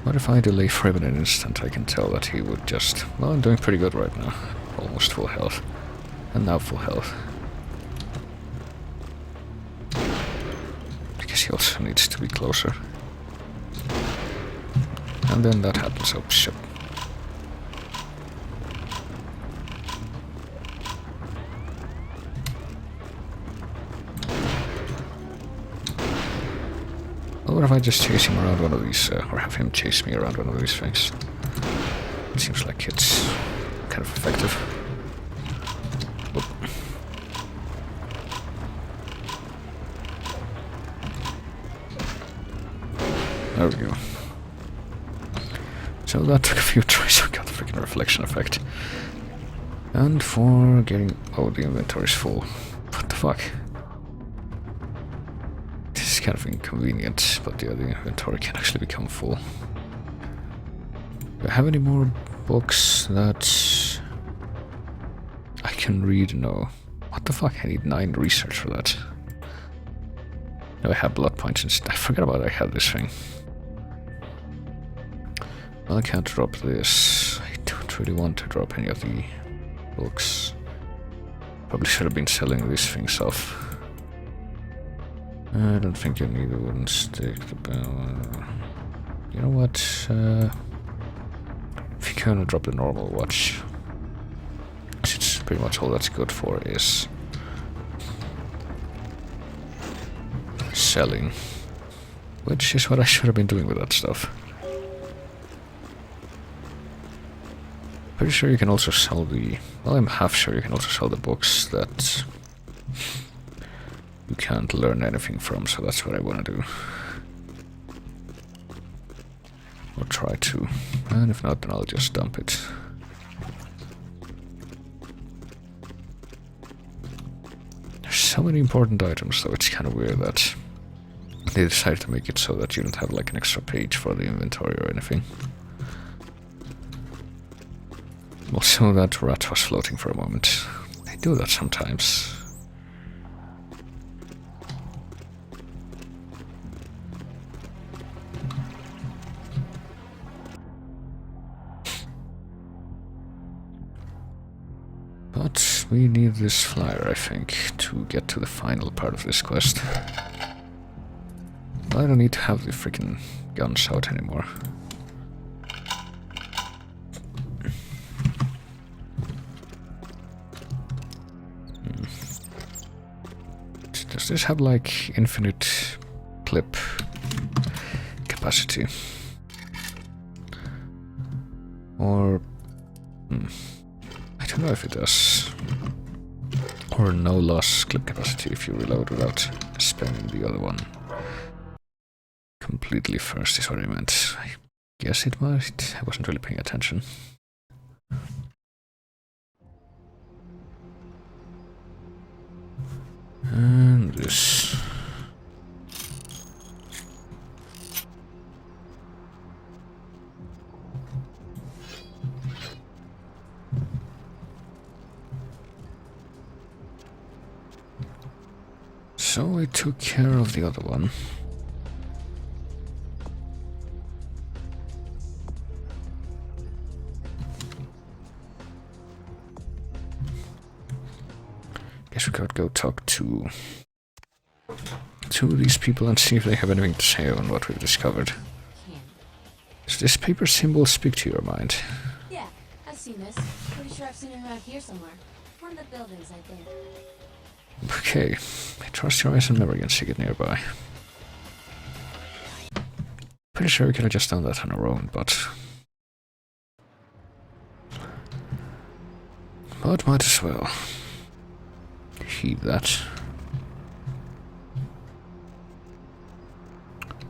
What if I delay for even an instant? I can tell that he would just... Well, I'm doing pretty good right now. Almost full health. And now full health. I guess he also needs to be closer. And then that happens. Oh, shit. Well, what if I just chase him around one of these, or have him chase me around one of these things? It seems like it's kind of effective. Oop. There we go. So that took a few tries, I got the freaking reflection effect. And for getting... Oh, the inventory's full. What the fuck? This is kind of inconvenient, but yeah, the inventory can actually become full. Do I have any more books that I can read? No. What the fuck? I need 9 research for that. No, I have blood points instead. I forgot about I had this thing. Well, I can't drop this. I don't really want to drop any of the books. Probably should have been selling these things off. I don't think you need a wooden stick. You know what? I think I'm gonna drop the normal watch. It's pretty much all that's good for is selling. Which is what I should have been doing with that stuff. Pretty sure you can also sell the... Well, I'm half sure you can also sell the books that you can't learn anything from, so that's what I want to do. Or try to. And if not, then I'll just dump it. There's so many important items, though it's kind of weird that they decided to make it so that you don't have like an extra page for the inventory or anything. Also, that rat was floating for a moment. They do that sometimes. But we need this flyer, I think, to get to the final part of this quest. I don't need to have the freaking guns out anymore. Does this have like infinite clip capacity? Or... I don't know if it does. Or no loss clip capacity if you reload without spamming the other one. Completely first is what I meant. I guess it might. I wasn't really paying attention. And this. So I took care of the other one. Guess we could go talk to these people and see if they have anything to say on what we've discovered. Does this paper symbol speak to your mind? Yeah, I've seen this. Pretty sure I've seen it around here somewhere. One of the buildings, I think. Okay, I trust your eyes and memory and see it nearby. Pretty sure we could have just done that on our own, but might as well. Heed that.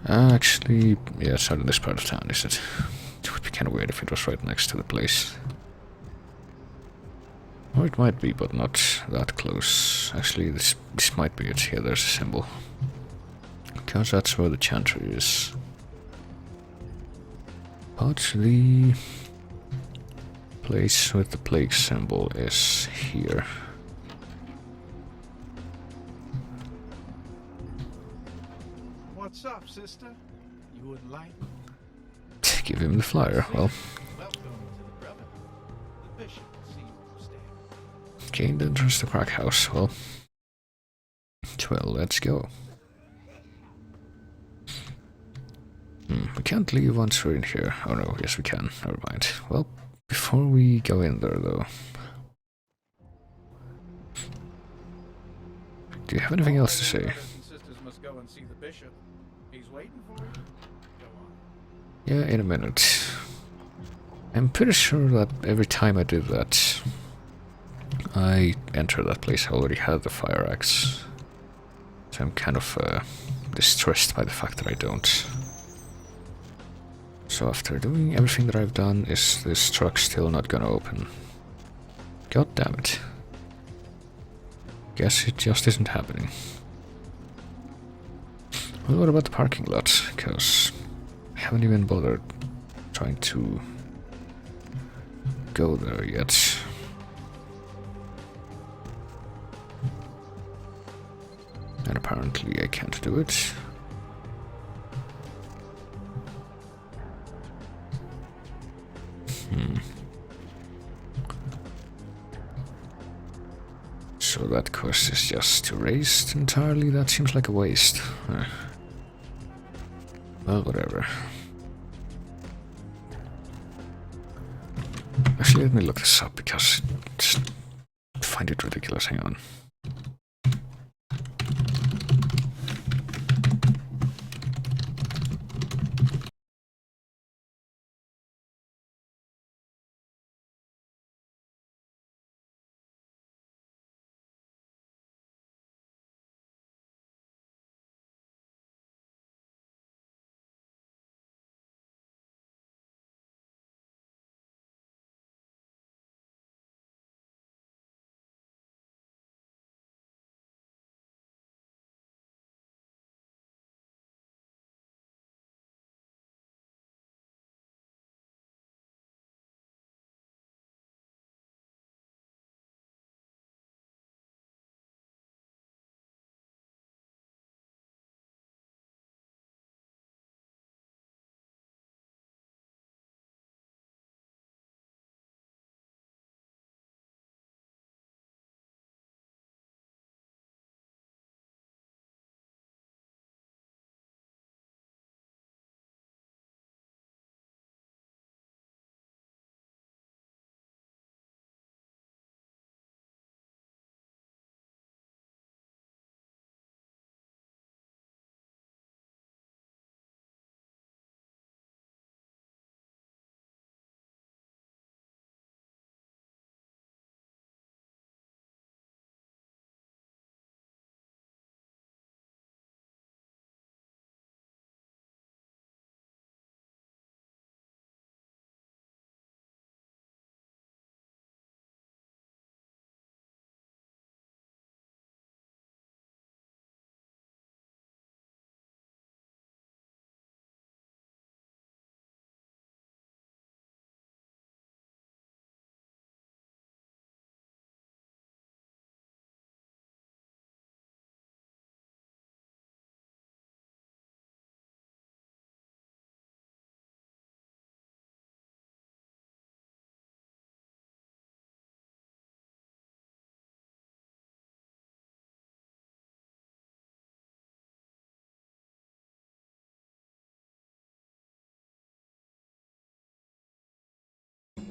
Actually, yeah, it's not in this part of town, is it? It would be kind of weird if it was right next to the place. Or it might be, but not that close. Actually, this might be it. Yeah, there's a symbol. Because that's where the chantry is. But the place with the plague symbol is here. What's up, sister? You would like? Give him the flyer. Well, Welcome to the Brotherhood. The bishop will see you stay. gained entrance to Crack House. Well, let's go. We can't leave once we're in here. Oh no, yes we can. Never mind. Well, before we go in there though, do you have anything else to say? Brothers and sisters must go and see the bishop. He's waiting for you. Go on. Yeah, in a minute. I'm pretty sure that every time I did that, I entered that place, I already had the fire axe. So I'm kind of distressed by the fact that I don't. So after doing everything that I've done, is this truck still not gonna open? God damn it. Guess it just isn't happening. Well, what about the parking lot? Because I haven't even bothered trying to go there yet. And apparently I can't do it. So that quest is just erased entirely? That seems like a waste. Well, whatever. Actually, let me look this up because I just find it ridiculous. Hang on.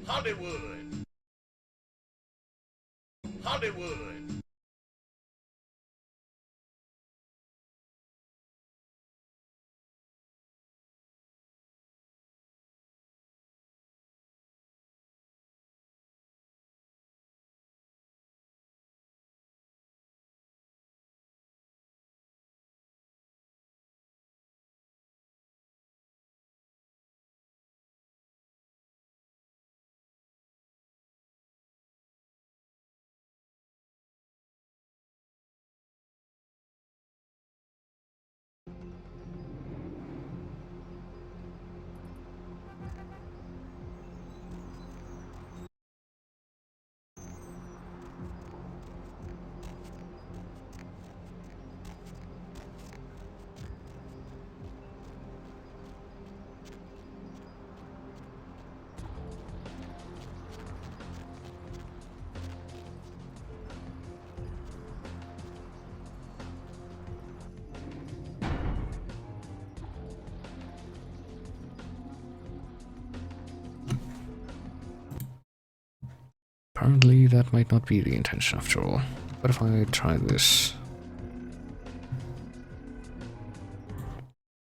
Hollywood. Hollywood. Apparently that might not be the intention after all. What if I try this?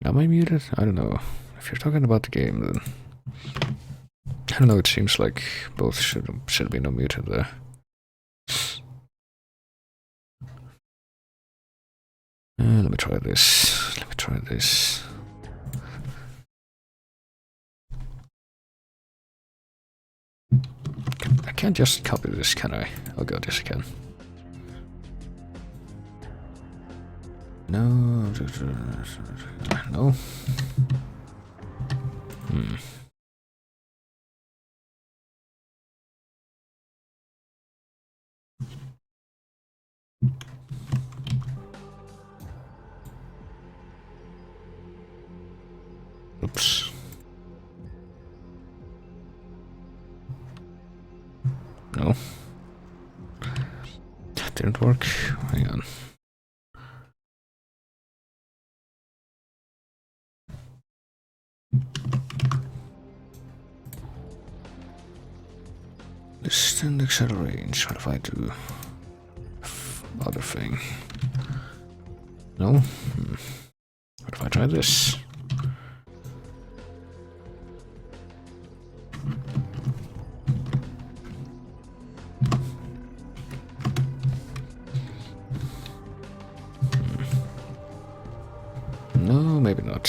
Am I muted? I don't know. If you're talking about the game, then I don't know, it seems like both should be no muted there. Let me try this. Let me try this. I can't just copy this, can I? Oh god, yes I can. No. No. Oops. No. That didn't work. Hang on. Distant accelerate. What if I do other thing? No? What if I try this? No, maybe not.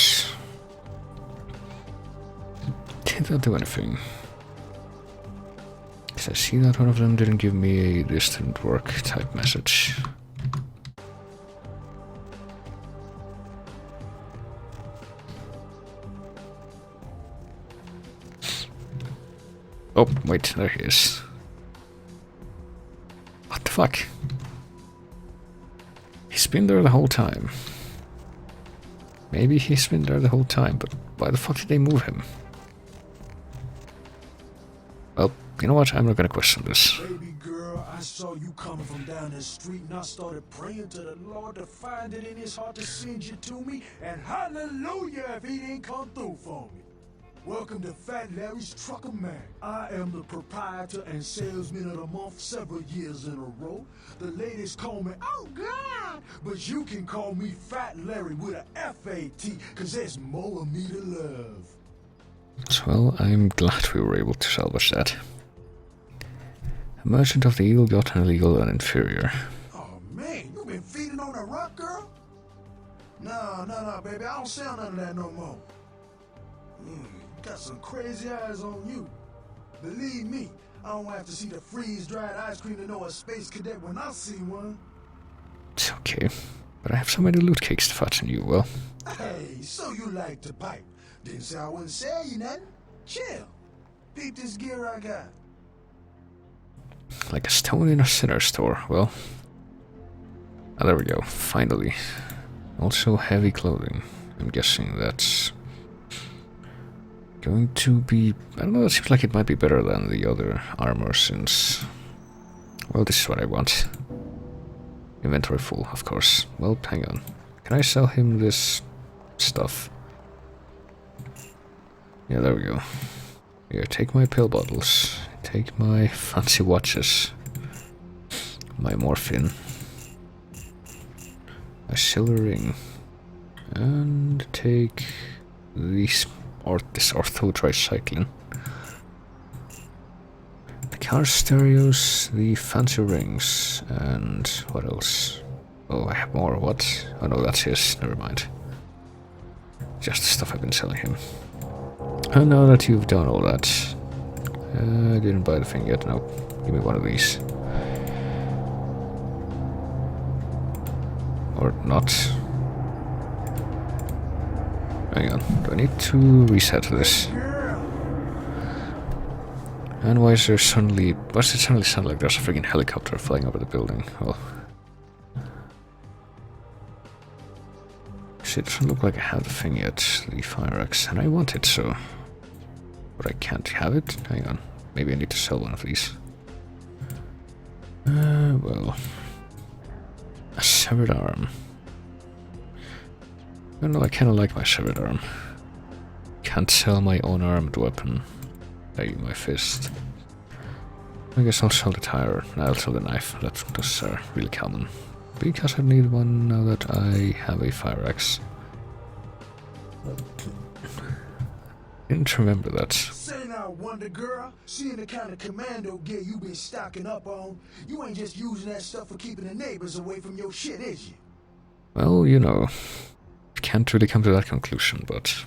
Did not do anything. I see that one of them didn't give me a "this didn't work" type message. Oh, wait, there he is. What the fuck? He's been there the whole time. Maybe he's been there the whole time, but why the fuck did they move him? Well, you know what? I'm not gonna question this. Baby girl, I saw you coming from down the street and I started praying to the Lord to find it in his heart to send you to me, and hallelujah if he didn't come through for me. Welcome to Fat Larry's Trucker Man. I am the proprietor and salesman of the month several years in a row. The ladies call me, oh God, but you can call me Fat Larry with a F-A-T, cause there's more of me to love. Well, I'm glad we were able to salvage that. A merchant of the ill-gotten, illegal, and inferior. Oh man, you been feeding on a rock, girl? No, baby, I don't sell none of that no more. Got some crazy eyes on you. Believe me, I don't have to see the freeze-dried ice cream to know a space cadet when I see one. It's okay, but I have so many loot cakes to fatten you, well. Hey, so you like to pipe. Didn't say I wouldn't sell you nothing. Chill. Peep this gear I got. Like a stone in a sinner store, well. Ah, there we go, finally. Also heavy clothing. I'm guessing that's going to be... I don't know, it seems like it might be better than the other armor since... Well, this is what I want. Inventory full, of course. Well, hang on. Can I sell him this stuff? Yeah, there we go. Here, take my pill bottles. take my fancy watches, my morphine, a silver ring, and take this ortho tricycling. The car stereos, the fancy rings, and what else? Oh, I have more. What? Oh no, that's his. Never mind. Just the stuff I've been selling him. And now that you've done all that, I didn't buy the thing yet. No, give me one of these. Or not. Hang on, do I need to reset this? And why is there suddenly... Why does it suddenly sound like there's a freaking helicopter flying over the building? Well... See, it doesn't look like I have the thing yet, the fire axe, and I want it, so... But I can't have it? Hang on, maybe I need to sell one of these. Well... A severed arm. I don't know, I kinda like my severed arm. Can't sell my own armed weapon. My fist. I guess I'll sell the tire. I'll sell the knife. Those are really common. Because I need one now that I have a fire axe. Didn't remember that. Say now, Wonder Girl, seeing the kind of commando gear you been stocking up on, you ain't just using that stuff for keeping the neighbors away from your shit, is you? Well, you know, can't really come to that conclusion, but...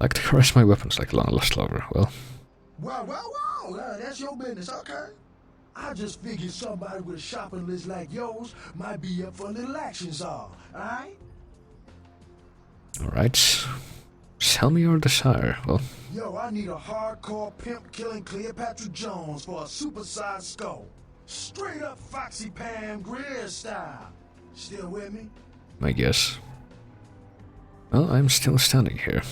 Like to caress my weapons like a long-lost lover, well... Wow, that's your business, okay? I just figured somebody with a shopping list like yours might be up for a little action, alright? Alright. Sell me your desire, well... Yo, I need a hardcore pimp killing Cleopatra Jones for a supersized skull. Straight up Foxy Pam Grier style. Still with me? I guess. Well, I'm still standing here.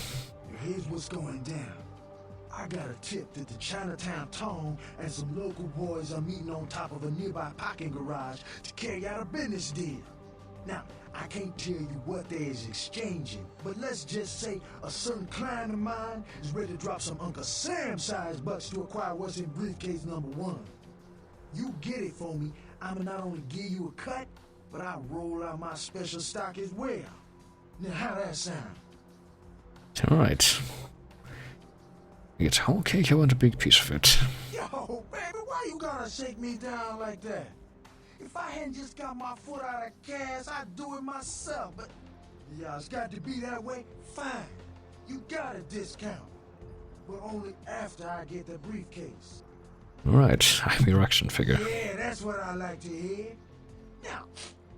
Here's what's going down. I got a tip that the Chinatown Tone and some local boys are meeting on top of a nearby parking garage to carry out a business deal. Now, I can't tell you what they is exchanging, but let's just say a certain client of mine is ready to drop some Uncle Sam-sized bucks to acquire what's in briefcase number 1. You get it for me, I'ma not only give you a cut, but I'll roll out my special stock as well. Now, how that sound? Alright. It's whole cake, I want a big piece of it. Yo, baby, why you gonna shake me down like that? If I hadn't just got my foot out of gas, I'd do it myself, but... Yeah, it's got to be that way? Fine. You got a discount. But only after I get the briefcase. Alright, I'm your action figure. Yeah, that's what I like to hear. Now,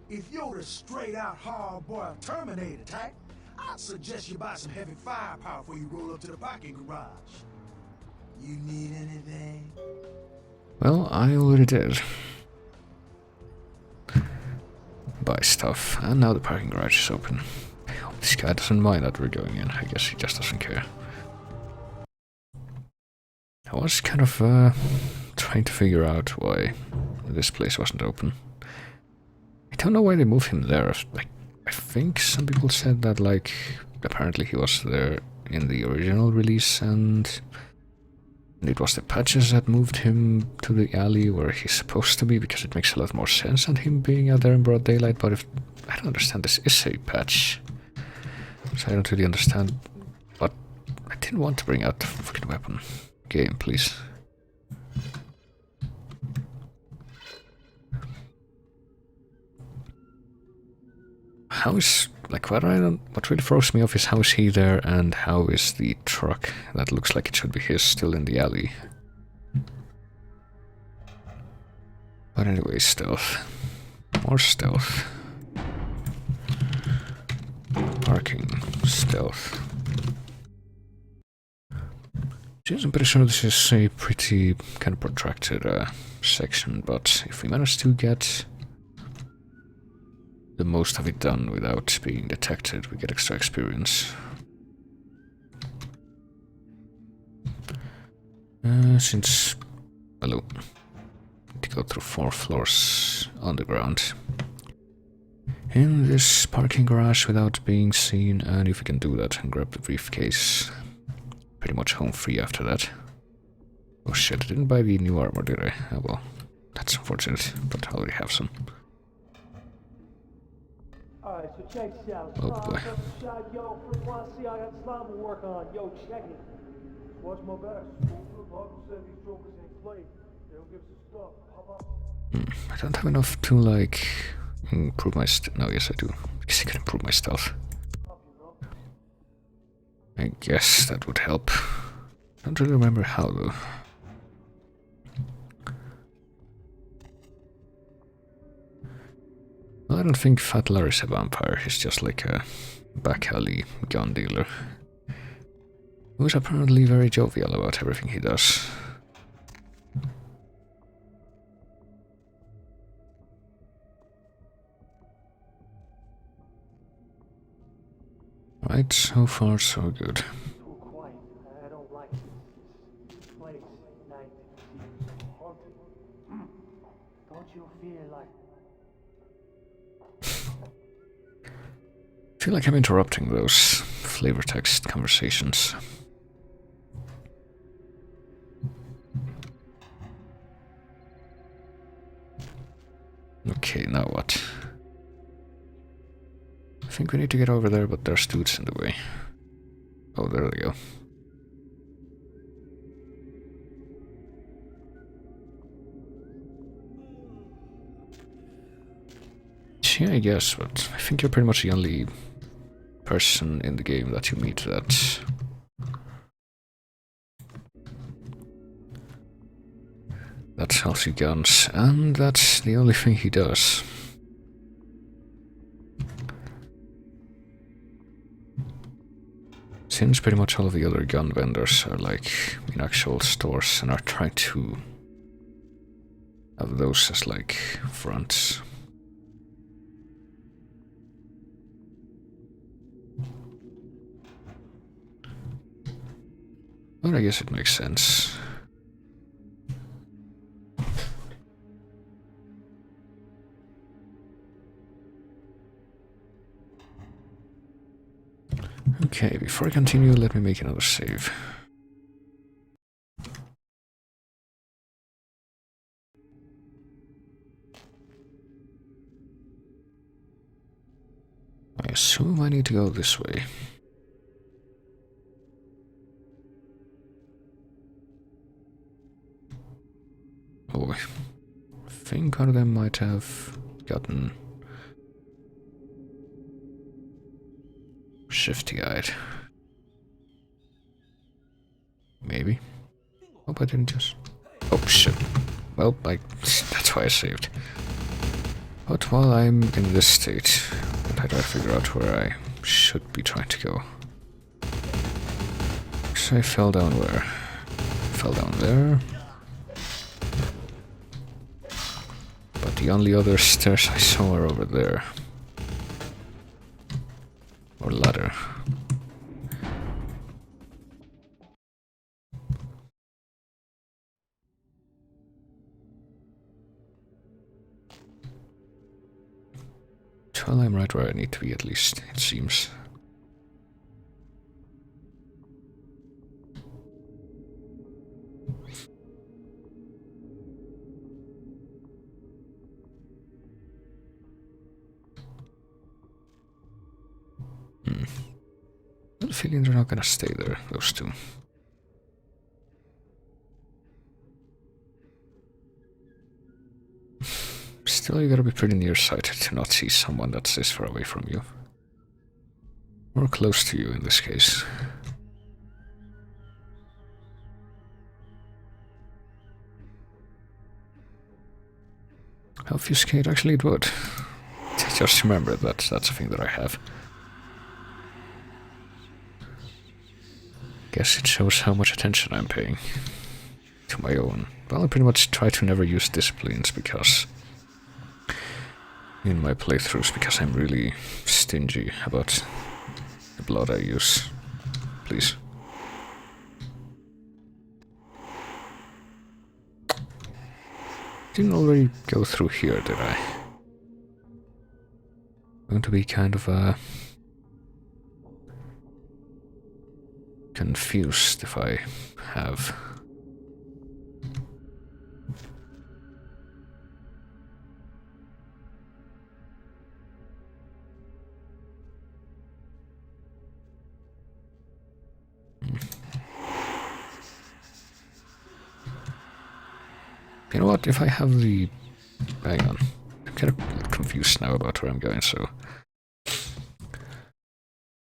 if you're the straight-out hard-boiled Terminator type, I'd suggest you buy some heavy firepower before you roll up to the parking garage. You need anything? Well, I already did. Buy stuff, and now the parking garage is open. This guy doesn't mind that we're going in, I guess he just doesn't care. I was kind of trying to figure out why this place wasn't open. I don't know why they moved him there. I think some people said that, like, apparently he was there in the original release and it was the patches that moved him to the alley where he's supposed to be, because it makes a lot more sense than him being out there in broad daylight. But if I don't understand, this is a patch, so I don't really understand. But I didn't want to bring out the fucking weapon. Game, please. How is, like, what really throws me off is how is he there and how is the truck that looks like it should be his still in the alley. But anyway, stealth. More stealth. Parking. Stealth. Geez, I'm pretty sure this is a pretty kind of protracted section, but if we manage to get the most of it done without being detected, we get extra experience. Since... hello. Need to go through 4 floors underground. In this parking garage without being seen, and if we can do that and grab the briefcase, pretty much home free after that. Oh shit, I didn't buy the new armor, did I? Oh well, that's unfortunate, but I already have some. Alright, so check this out. Oh boy. Shot, yo, first one I see I got slime to work on. Yo, check it. Just watch my back. Uncle said these jokers ain't play. They don't give us the stuff. Pop up. I don't have enough to, like, improve my no, yes I do. Because I can improve my stealth. I guess that would help. Don't really remember how though. Well, I don't think Fat Larry's a vampire, he's just like a back alley gun dealer. Who's apparently very jovial about everything he does. Right, so far so good. Too quiet. I don't like this place at night. It's haunted. Don't you feel like... I feel like I'm interrupting those flavor text conversations. Okay, now what? I think we need to get over there, but there's dudes in the way. Oh, there we go. Yeah, I guess, but I think you're pretty much the only person in the game that you meet that sells you guns, and that's the only thing he does. Since pretty much all of the other gun vendors are like in actual stores and are trying to have those as like fronts. But I guess it makes sense. Okay, before I continue, let me make another save. I assume I need to go this way. Oh, I think one of them might have gotten shifty-eyed. Maybe. Hope I didn't just... Oh shit. Well, that's why I saved. But while I'm in this state, I try to figure out where I should be trying to go. So I fell down where? Fell down there. But the only other stairs I saw are over there. Or ladder. Well, I'm right where I need to be, at least, it seems. I have a feeling they're not gonna stay there, those two. Still, you gotta be pretty nearsighted to not see someone that's this far away from you. Or close to you in this case. Obfuscate, actually it would. Just remember that that's a thing that I have. Guess it shows how much attention I'm paying to my own. Well, I pretty much try to never use disciplines because in my playthroughs, because I'm really stingy about the blood I use. Please. Didn't already go through here, did I? Going to be kind of confused if I have. You know what, if I have the... Hang on. I'm kind of confused now about where I'm going, so...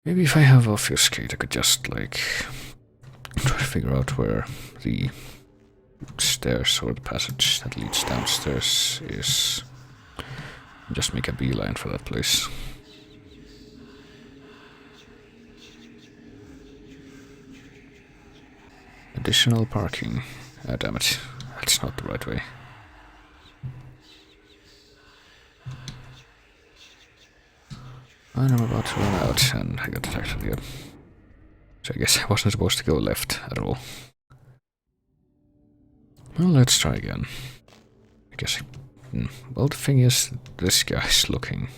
Maybe if I have Obfuscate, I could just, like... try to figure out where the stairs or the passage that leads downstairs is. Just make a beeline for that place. Additional parking. Ah, damn it. That's not the right way. And I'm about to run out, and I got attacked again. So I guess I wasn't supposed to go left at all. Well, let's try again. I guess... well, the thing is, this guy's looking...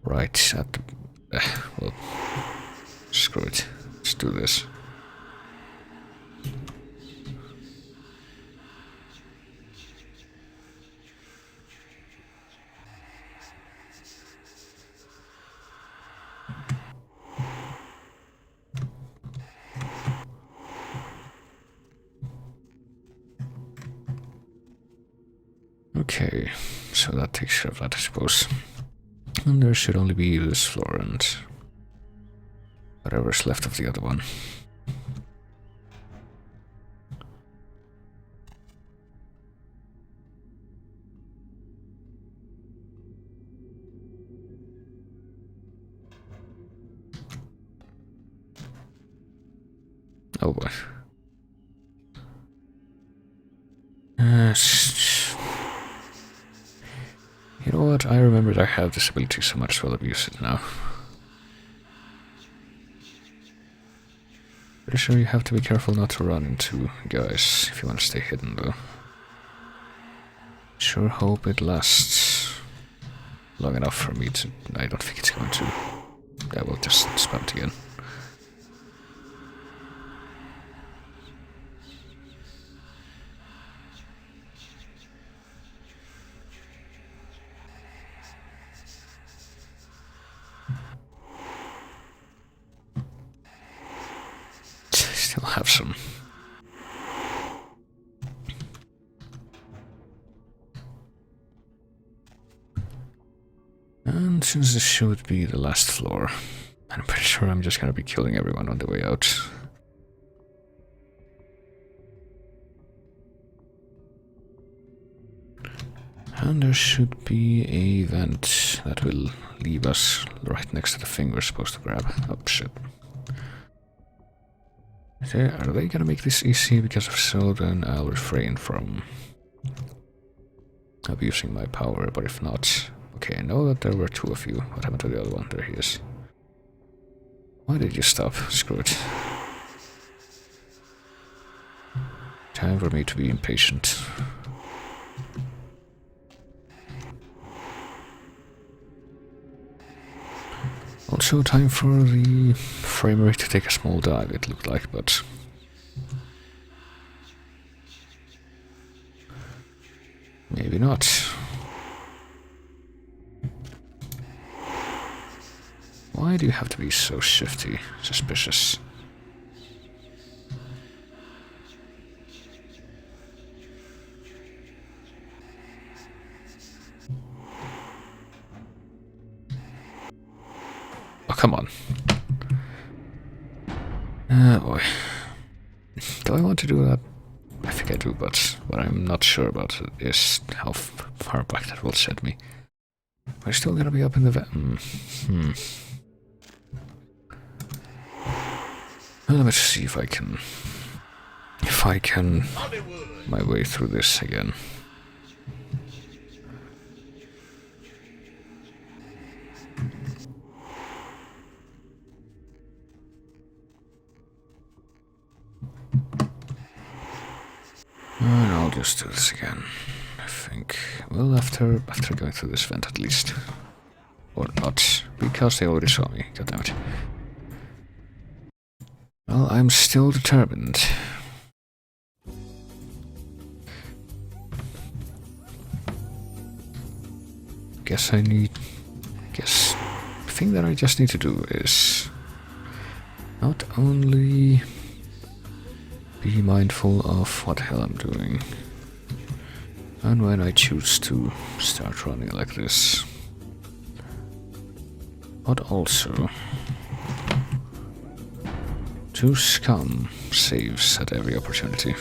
right at the... well... screw it. Let's do this. Okay, so that takes care of that, I suppose. And there should only be this floor and whatever's left of the other one. Oh boy. You know what, I remembered I have this ability, so much as well abuse it now. Pretty sure you have to be careful not to run into guys if you want to stay hidden though. Sure hope it lasts long enough for me to... I don't think it's going to. I will just spam it again. Still have some. And since this should be the last floor, I'm pretty sure I'm just gonna be killing everyone on the way out. And there should be a vent that will leave us right next to the thing we're supposed to grab. Oh shit. Are they gonna make this easy? Because if so, then I'll refrain from abusing my power, but if not... Okay, I know that there were two of you. What happened to the other one? There he is. Why did you stop? Screw it. Time for me to be impatient. Also time for the frame rate to take a small dive, it looked like, but... maybe not. Why do you have to be so shifty? Suspicious. Oh, come on. Oh boy. Do I want to do that? I think I do, but what I'm not sure about is how far back that will set me. We're still gonna be up in the Well, let's see if I can my way through this again. And I'll just do this again. I think. Well, after going through this vent at least. Or not, because they already saw me. God damn it. Well, I'm still determined. The thing that I just need to do is not only be mindful of what the hell I'm doing. And when I choose to start running like this. But also to scum saves at every opportunity.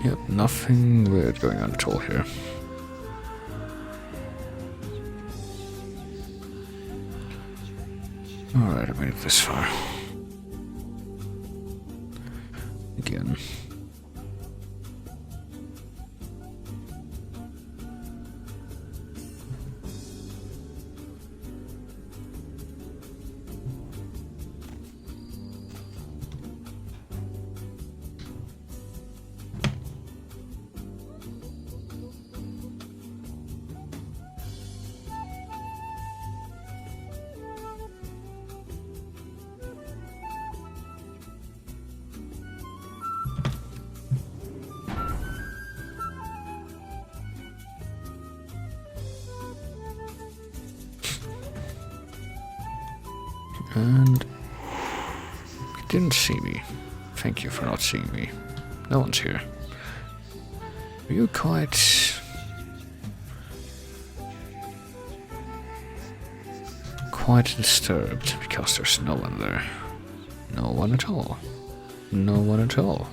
Yep, nothing weird going on at all here. Alright, I made it this far. Again. And you didn't see me. Thank you for not seeing me. No one's here. Are you quite disturbed because there's no one there? No one at all. No one at all.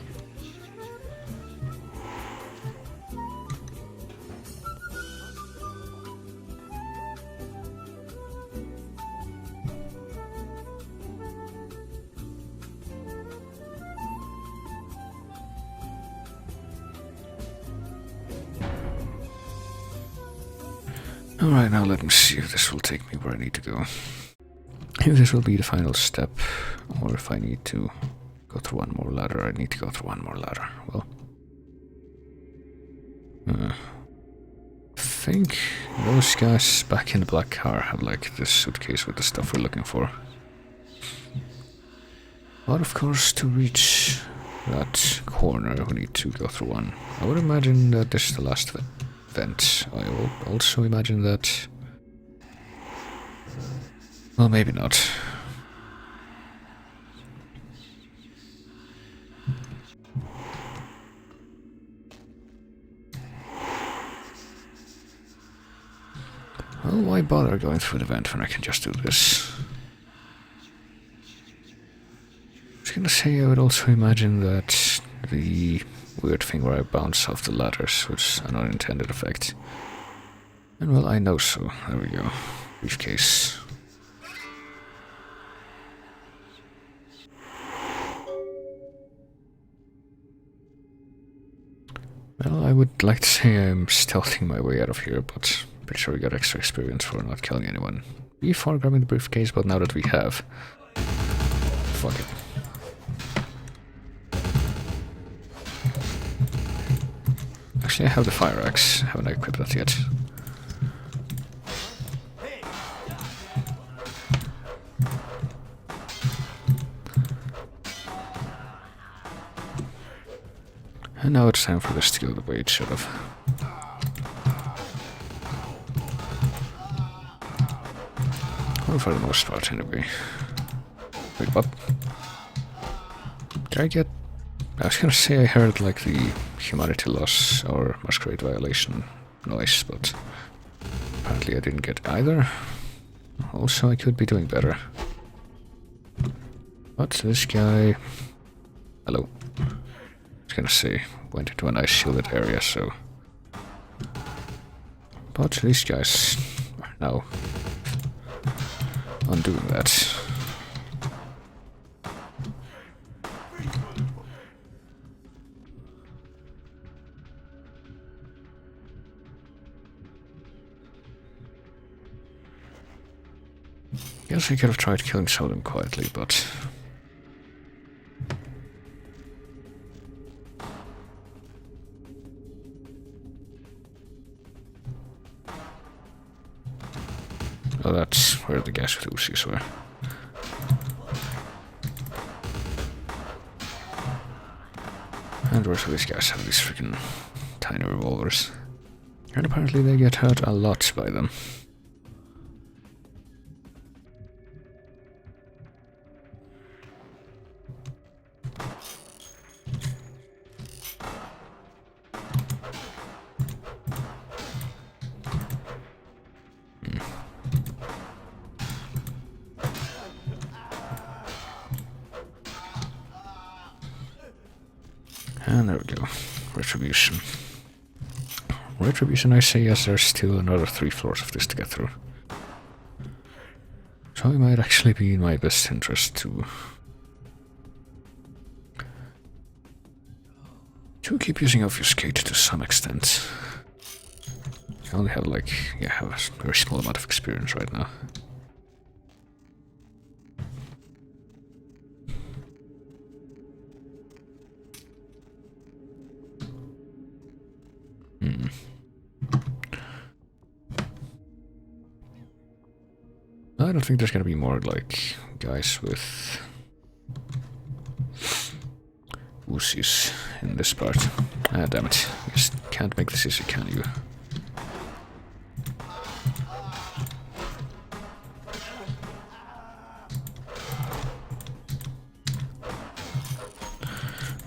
Alright, now let me see if this will take me where I need to go. If this will be the final step, or if I need to go through one more ladder, I need to go through one more ladder. Well, I think those guys back in the black car have like this suitcase with the stuff we're looking for. But of course, to reach that corner, we need to go through one. I would imagine that this is the last event. I will also imagine that... Well, maybe not. Well, why bother going through the vent when I can just do this? I was gonna say I would also imagine that the weird thing where I bounce off the ladders was an unintended effect. And well, I know so. There we go. Briefcase. Well, I would like to say I'm stealthing my way out of here, but pretty sure we got extra experience for not killing anyone before grabbing the briefcase, but now that we have... Fuck it. Actually, I have the fire axe. Haven't I equipped that yet? And now it's time for this to go the way it should have. Well, for the most part, anyway. Wait, what? Did I get... I was gonna say I heard, like, the humanity loss or Masquerade violation noise, but apparently I didn't get either. Also, I could be doing better. But this guy... Hello. I was gonna say, went into a nice shielded area, so... But these guys are now on doing that. Guess I could have tried killing some of them quietly, but... Oh, that's where the guys with Uzis were. And the rest of these guys have these freaking tiny revolvers. And apparently they get hurt a lot by them. And there we go. Retribution. Retribution, I say yes, there's still another 3 floors of this to get through. So it might actually be in my best interest to keep using Obfuscate to some extent. I only have like, yeah, I have a very small amount of experience right now. I don't think there's gonna be more like guys with Uzis in this part. Ah, damn it. You just can't make this easy, can you?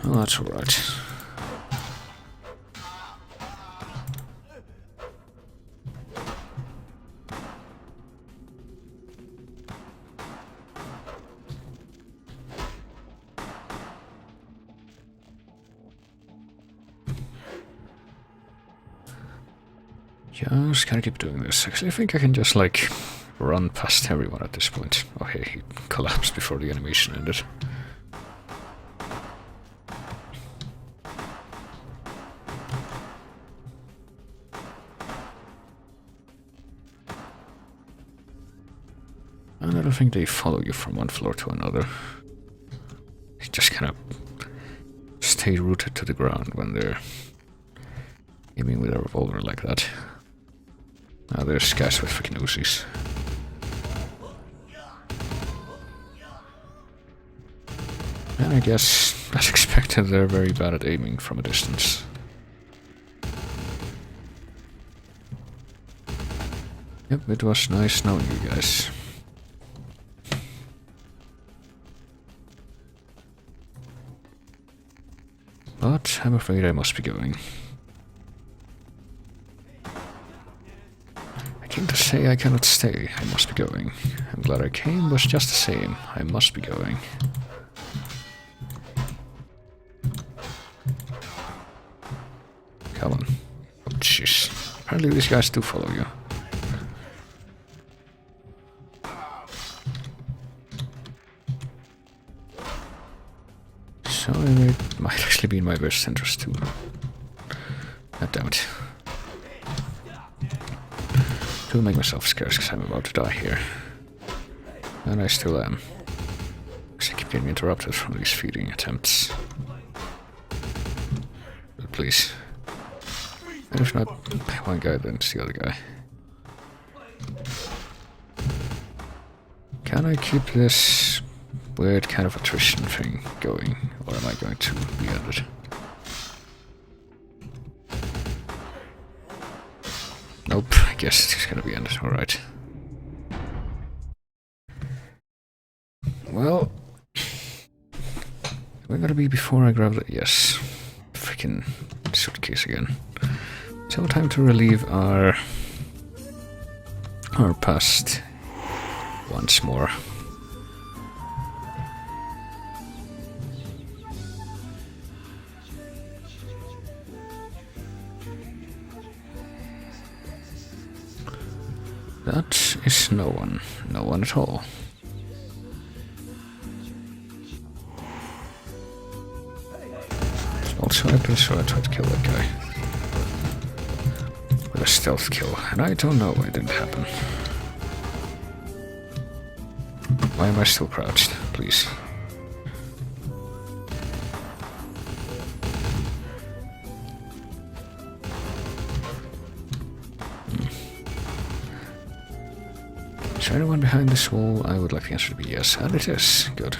Oh, that's alright. Just gotta keep doing this. Actually, I think I can just, like, run past everyone at this point. Oh, hey, he collapsed before the animation ended. And I don't think they follow you from one floor to another. They just kind of stay rooted to the ground when they're aiming with a revolver like that. Now there's guys with freaking Uzis. And I guess, as expected, they're very bad at aiming from a distance. Yep, it was nice knowing you guys. But I'm afraid I must be going. To say I cannot stay, I must be going. I'm glad I came, but just the same, I must be going. Come on. Oh, jeez. Apparently these guys do follow you. So it might actually be in my best interest to... God damn it. To make myself scarce because I'm about to die here. And I still am. Because I keep getting interrupted from these feeding attempts. But please. And if not one guy, then it's the other guy. Can I keep this weird kind of attrition thing going? Or am I going to be ended? Nope, I guess it's gonna be ended, alright. Well... We're gonna be before I grab the... Yes. Freaking suitcase again. So time to relieve our past once more. That is no one. No one at all. Also, I'm pretty sure I tried to kill that guy. With a stealth kill, and I don't know why it didn't happen. Why am I still crouched? Please. Is there anyone behind this wall? I would like the answer to be yes, and it is. Good.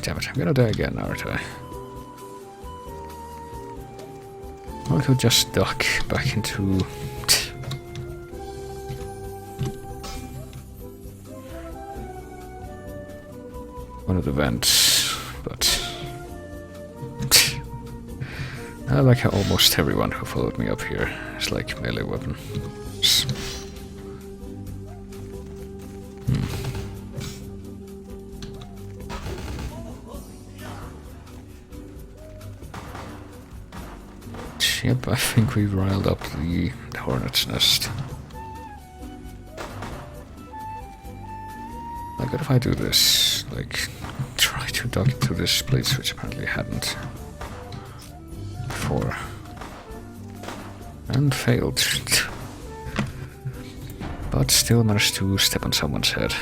Damn it, I'm gonna die again, aren't I? Or I could just duck back into... one of the vents, but... I like how almost everyone who followed me up here is like melee weapon. Yep, I think we've riled up the hornet's nest. Like, what if I do this? Like, try to duck into this place, which apparently hadn't before. And failed. But still managed to step on someone's head.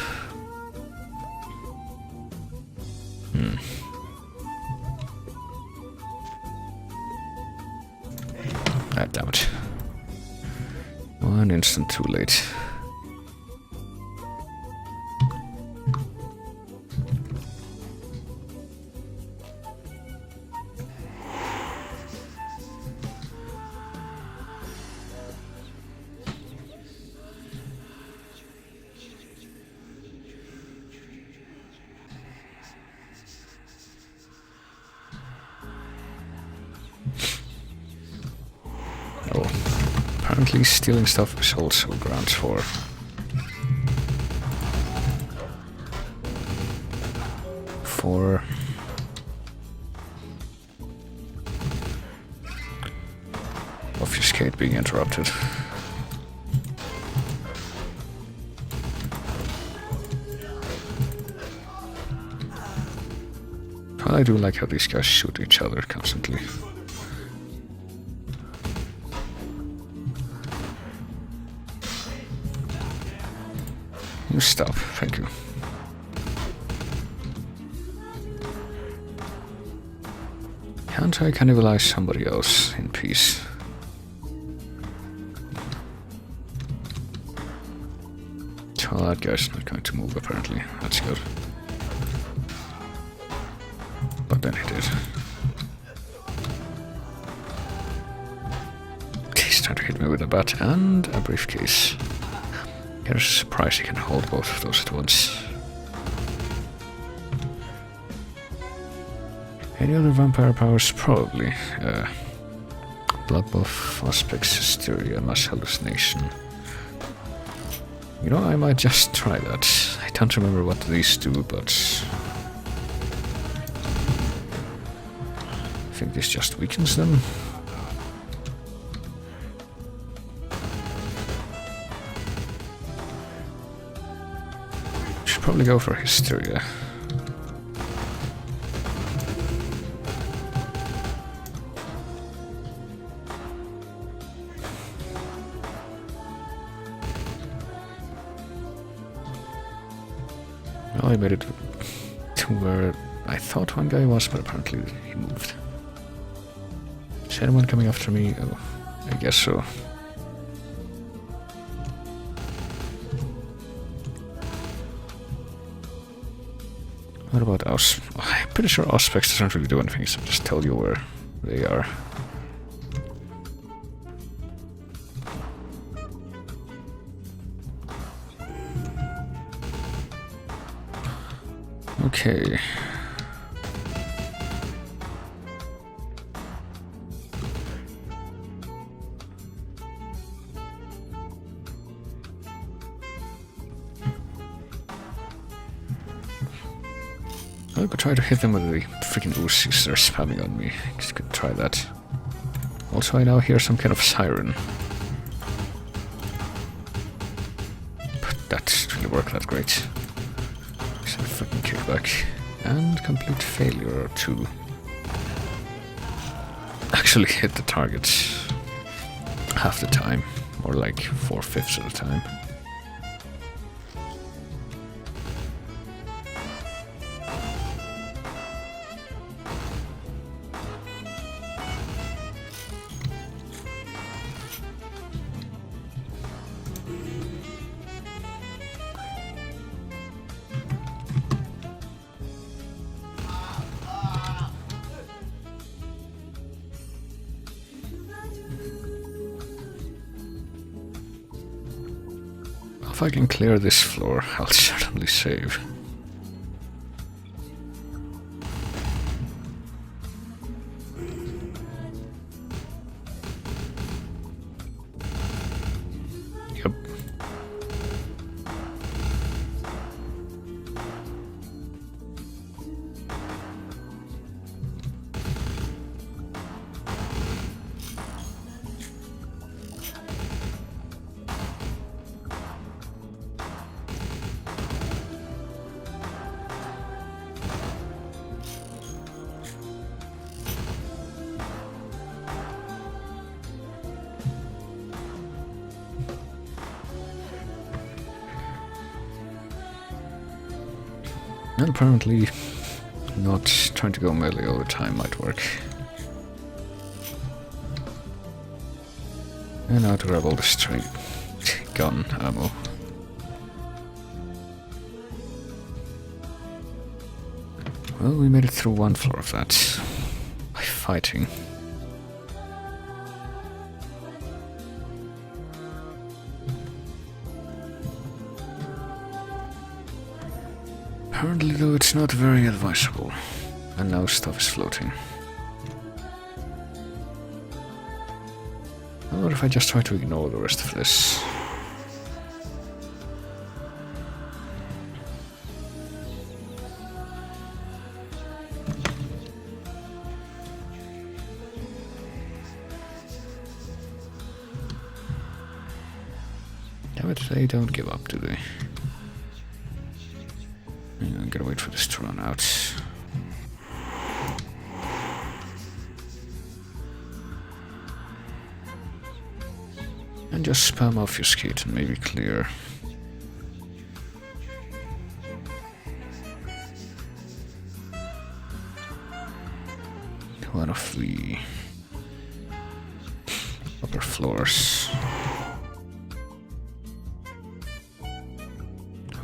Ah, damn it. 1 instant too late. Apparently stealing stuff is also grounds for obfuscate being interrupted. I do like how these guys shoot each other constantly. You stop, thank you. Can't I cannibalize somebody else in peace? Well, that guy's not going to move apparently, that's good. But then he did. He's trying to hit me with a bat and a briefcase. There's a surprise he can hold both of those at once. Any other vampire powers? Probably. Blood buff, aspects, hysteria, mass hallucination. You know, I might just try that. I don't remember what these do, but... I think this just weakens them. Should probably go for hysteria. Well, I made it to where I thought one guy was, but apparently he moved. Is anyone coming after me? Oh, I guess so. What about us? I'm pretty sure Auspex doesn't really do anything, so just tell you where they are. Okay. I could try to hit them with the freaking Uzis they're spamming on me. Just could try that. Also, I now hear some kind of siren. But that didn't really work that great. So freaking kickback. And complete failure to actually hit the target half the time. Or like 4/5 of the time. If I can clear this floor, I'll certainly save. Yep. And apparently not trying to go melee all the time might work. And now to grab all the straight gun ammo. Well, we made it through one floor of that. By fighting. Apparently, though, it's not very advisable. And now stuff is floating. What if I just try to ignore the rest of this? Damn it, they don't give up, do they? I'm gonna wait for this to run out. And just spam obfuscate and maybe clear. One of the upper floors.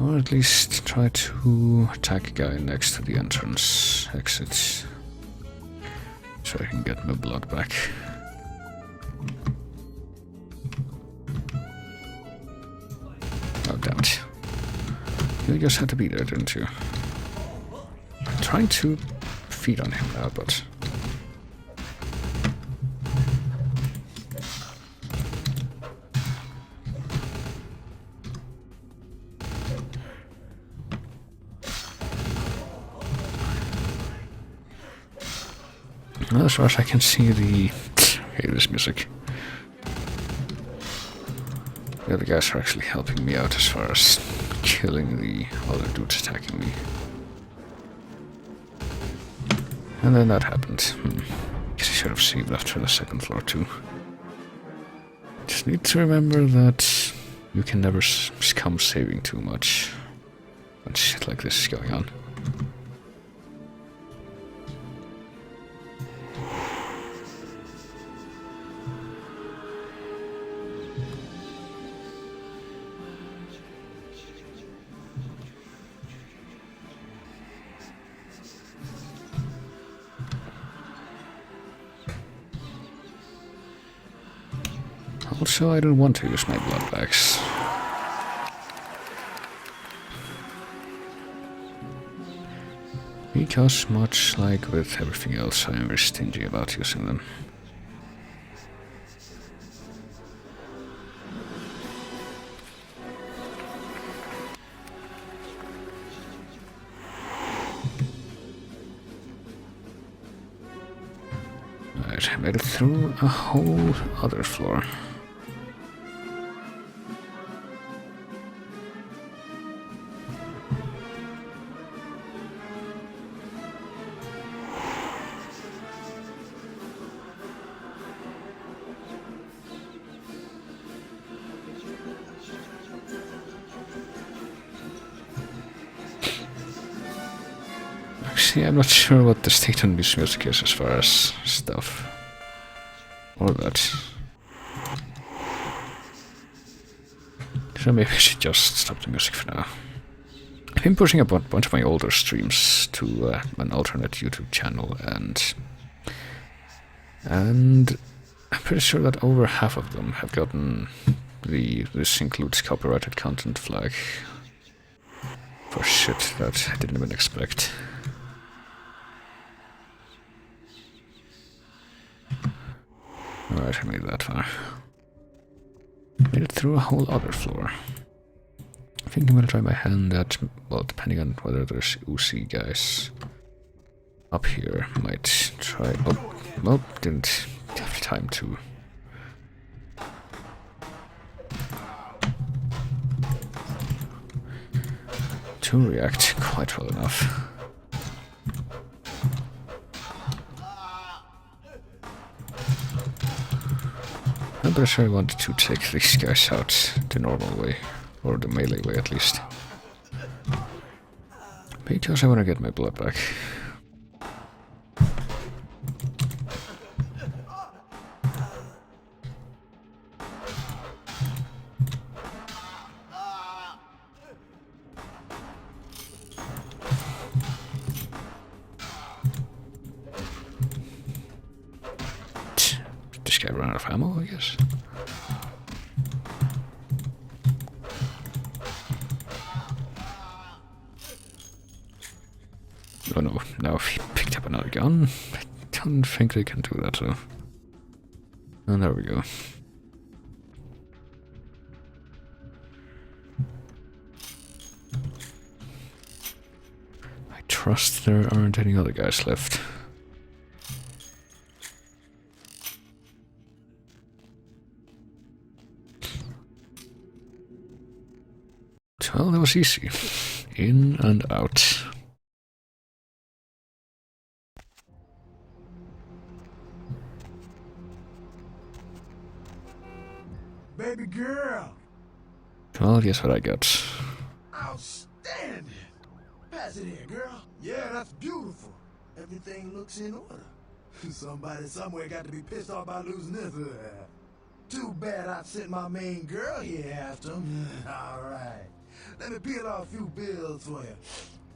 Or at least try to attack a guy next to the entrance exit. So I can get my blood back. Oh, damn it. You just had to be there, didn't you? I'm trying to feed on him now, but... as far as I can see, I hate this music. The other guys are actually helping me out as far as killing the other dudes attacking me. And then that happened. Guess I should have saved after the second floor too. Just need to remember that you can never come saving too much when shit like this is going on. Also, I don't want to use my blood bags. Because, much like with everything else, I am very stingy about using them. Right, I made it through a whole other floor. Actually, I'm not sure what the state on this music is as far as stuff. Or that. So maybe I should just stop the music for now. I've been pushing a bunch of my older streams to an alternate YouTube channel, and I'm pretty sure that over half of them have gotten the "this includes copyrighted content" flag for shit that I didn't even expect. Alright, I made it that far. Made it through a whole other floor. I think I'm gonna try my hand at, well, depending on whether there's Uzi guys up here, might try. Oh, well, didn't have time to. React quite well enough. I'm pretty sure I wanted to take these guys out the normal way, or the melee way at least. Because I want to get my blood back. This guy ran out of ammo, I guess. Oh no, now if he picked up another gun, I don't think they can do that though. And there we go. I trust there aren't any other guys left. Well, that was easy. In and out. Baby girl! Well, guess what I got. Outstanding! Pass it here, girl. Yeah, that's beautiful. Everything looks in order. Somebody somewhere got to be pissed off about losing this. Too bad I sent my main girl here after him. Alright. Let me peel off a few bills for you.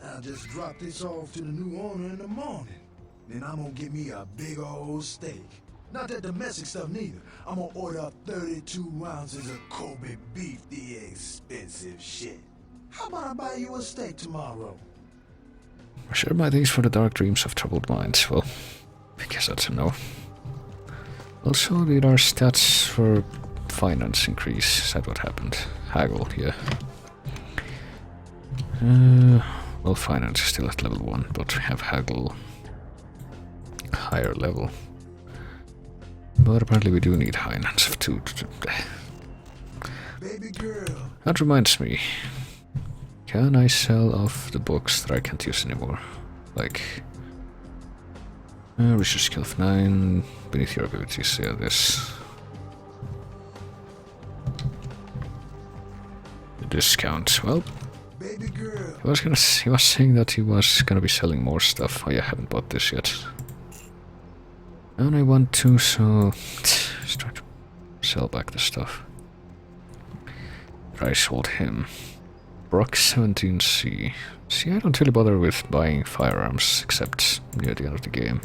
I'll just drop this off to the new owner in the morning. Then I'm gonna get me a big old steak. Not that domestic stuff neither. I'm gonna order up 32 ounces of Kobe beef, the expensive shit. How about I buy you a steak tomorrow? Share my days for the dark dreams of troubled minds. Well, I guess that's a no. Also, did our stats for finance increase? Is that what happened? Haggle, yeah. Well, finance is still at level 1, but we have haggle higher level. But apparently we do need finance of 2. Baby girl. That reminds me. Can I sell off the books that I can't use anymore? Like research skill of 9, beneath your abilities, yeah, this. The discount, well. Baby girl. He was saying that he was gonna be selling more stuff. Oh yeah, I haven't bought this yet. And I want to, so just try to sell back the stuff. I sold him. Brock 17C. See, I don't really bother with buying firearms except near the end of the game.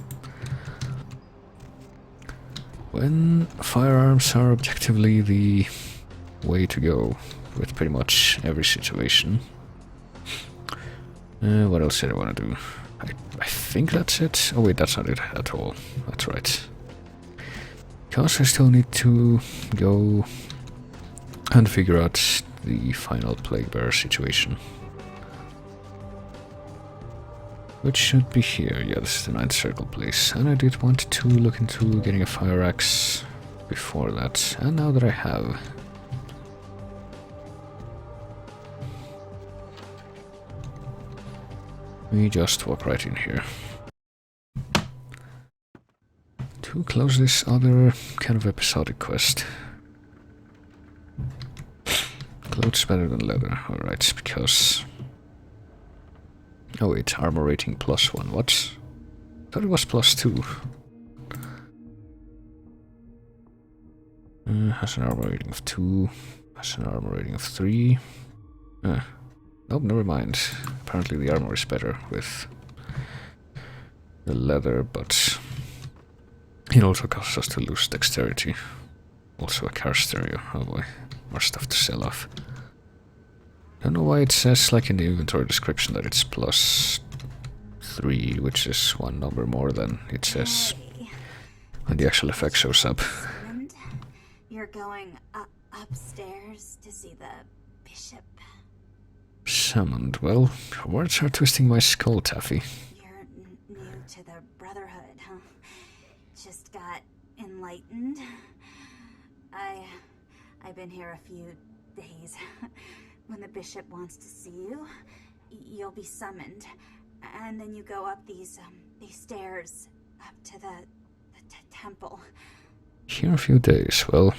When firearms are objectively the way to go with pretty much every situation. What else did I want to do? I think that's it. Oh wait, that's not it at all. That's right. Because I still need to go and figure out the final plague bearer situation. Which should be here. Yeah, this is the 9th circle place. And I did want to look into getting a fire axe before that. And now that I have... we just walk right in here. To close this other kind of episodic quest. Clothes better than leather. Alright, because... oh wait, armor rating +1. What? Thought it was +2. Has an armor rating of 2. Has an armor rating of 3. Nope, never mind. Apparently the armor is better with the leather, but it also causes us to lose dexterity. Also a car stereo. Oh boy, more stuff to sell off. Don't know why it says, like in the inventory description, that it's +3, which is one number more than it says when the actual effect shows up. You're going upstairs to see the bishop. Summoned. Well, words are twisting my skull, Taffy. You're new to the Brotherhood, huh? Just got enlightened. I've been here a few days. When the bishop wants to see you, you'll be summoned, and then you go up these stairs up to the temple. Here a few days. Well,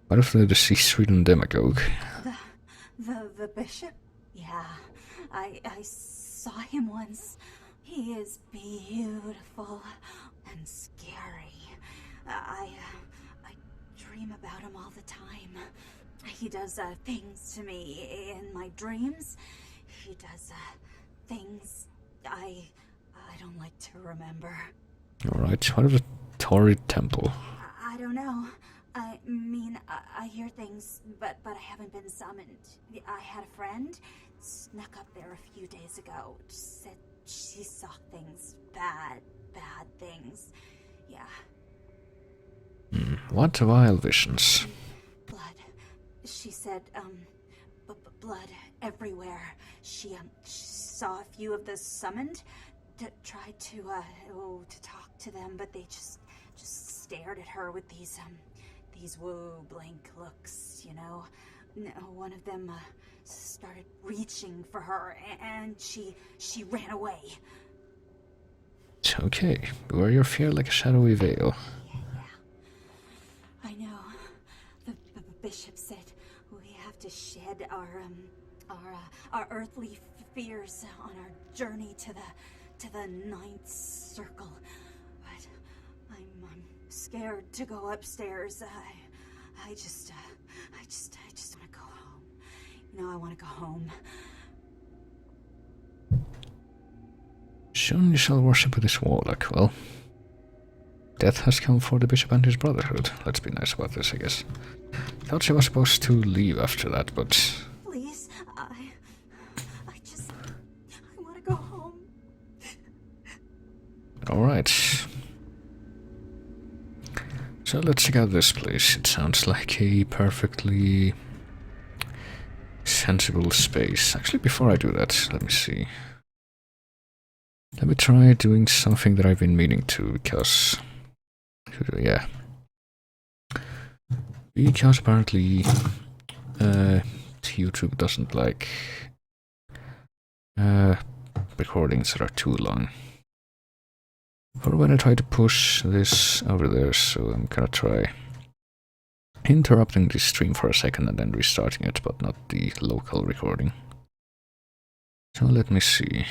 what if the deceased ridden demagogue? The bishop? Yeah, I saw him once. He is beautiful and scary. I dream about him all the time. He does things to me in my dreams. He does things I don't like to remember. Alright, what of the Torrid Temple? I don't know. I mean, I hear things, but I haven't been summoned. I had a friend snuck up there a few days ago. Said she saw things, bad things. Yeah. What vile visions? Blood. She said, blood everywhere. She saw a few of the summoned, tried to talk to them, but they just stared at her with these blank looks, you know. One of them started reaching for her, and she ran away. It's okay. Wear your fear like a shadowy veil. Yeah. I know. The bishop said we have to shed our earthly fears on our journey to the 9th circle. But I'm scared to go upstairs. I just want to go home. You know, I want to go home. Soon you shall worship with this warlock. Well, death has come for the bishop and his brotherhood. Let's be nice about this, I guess. Thought she was supposed to leave after that, but... please, I want to go home. Alright. So let's check out this place. It sounds like a perfectly sensible space. Actually, before I do that, let me see. Let me try doing something that I've been meaning to, because... yeah. Because apparently YouTube doesn't like recordings that are too long. Or when I try to push this over there, so I'm gonna try interrupting the stream for a second and then restarting it, but not the local recording. So let me see.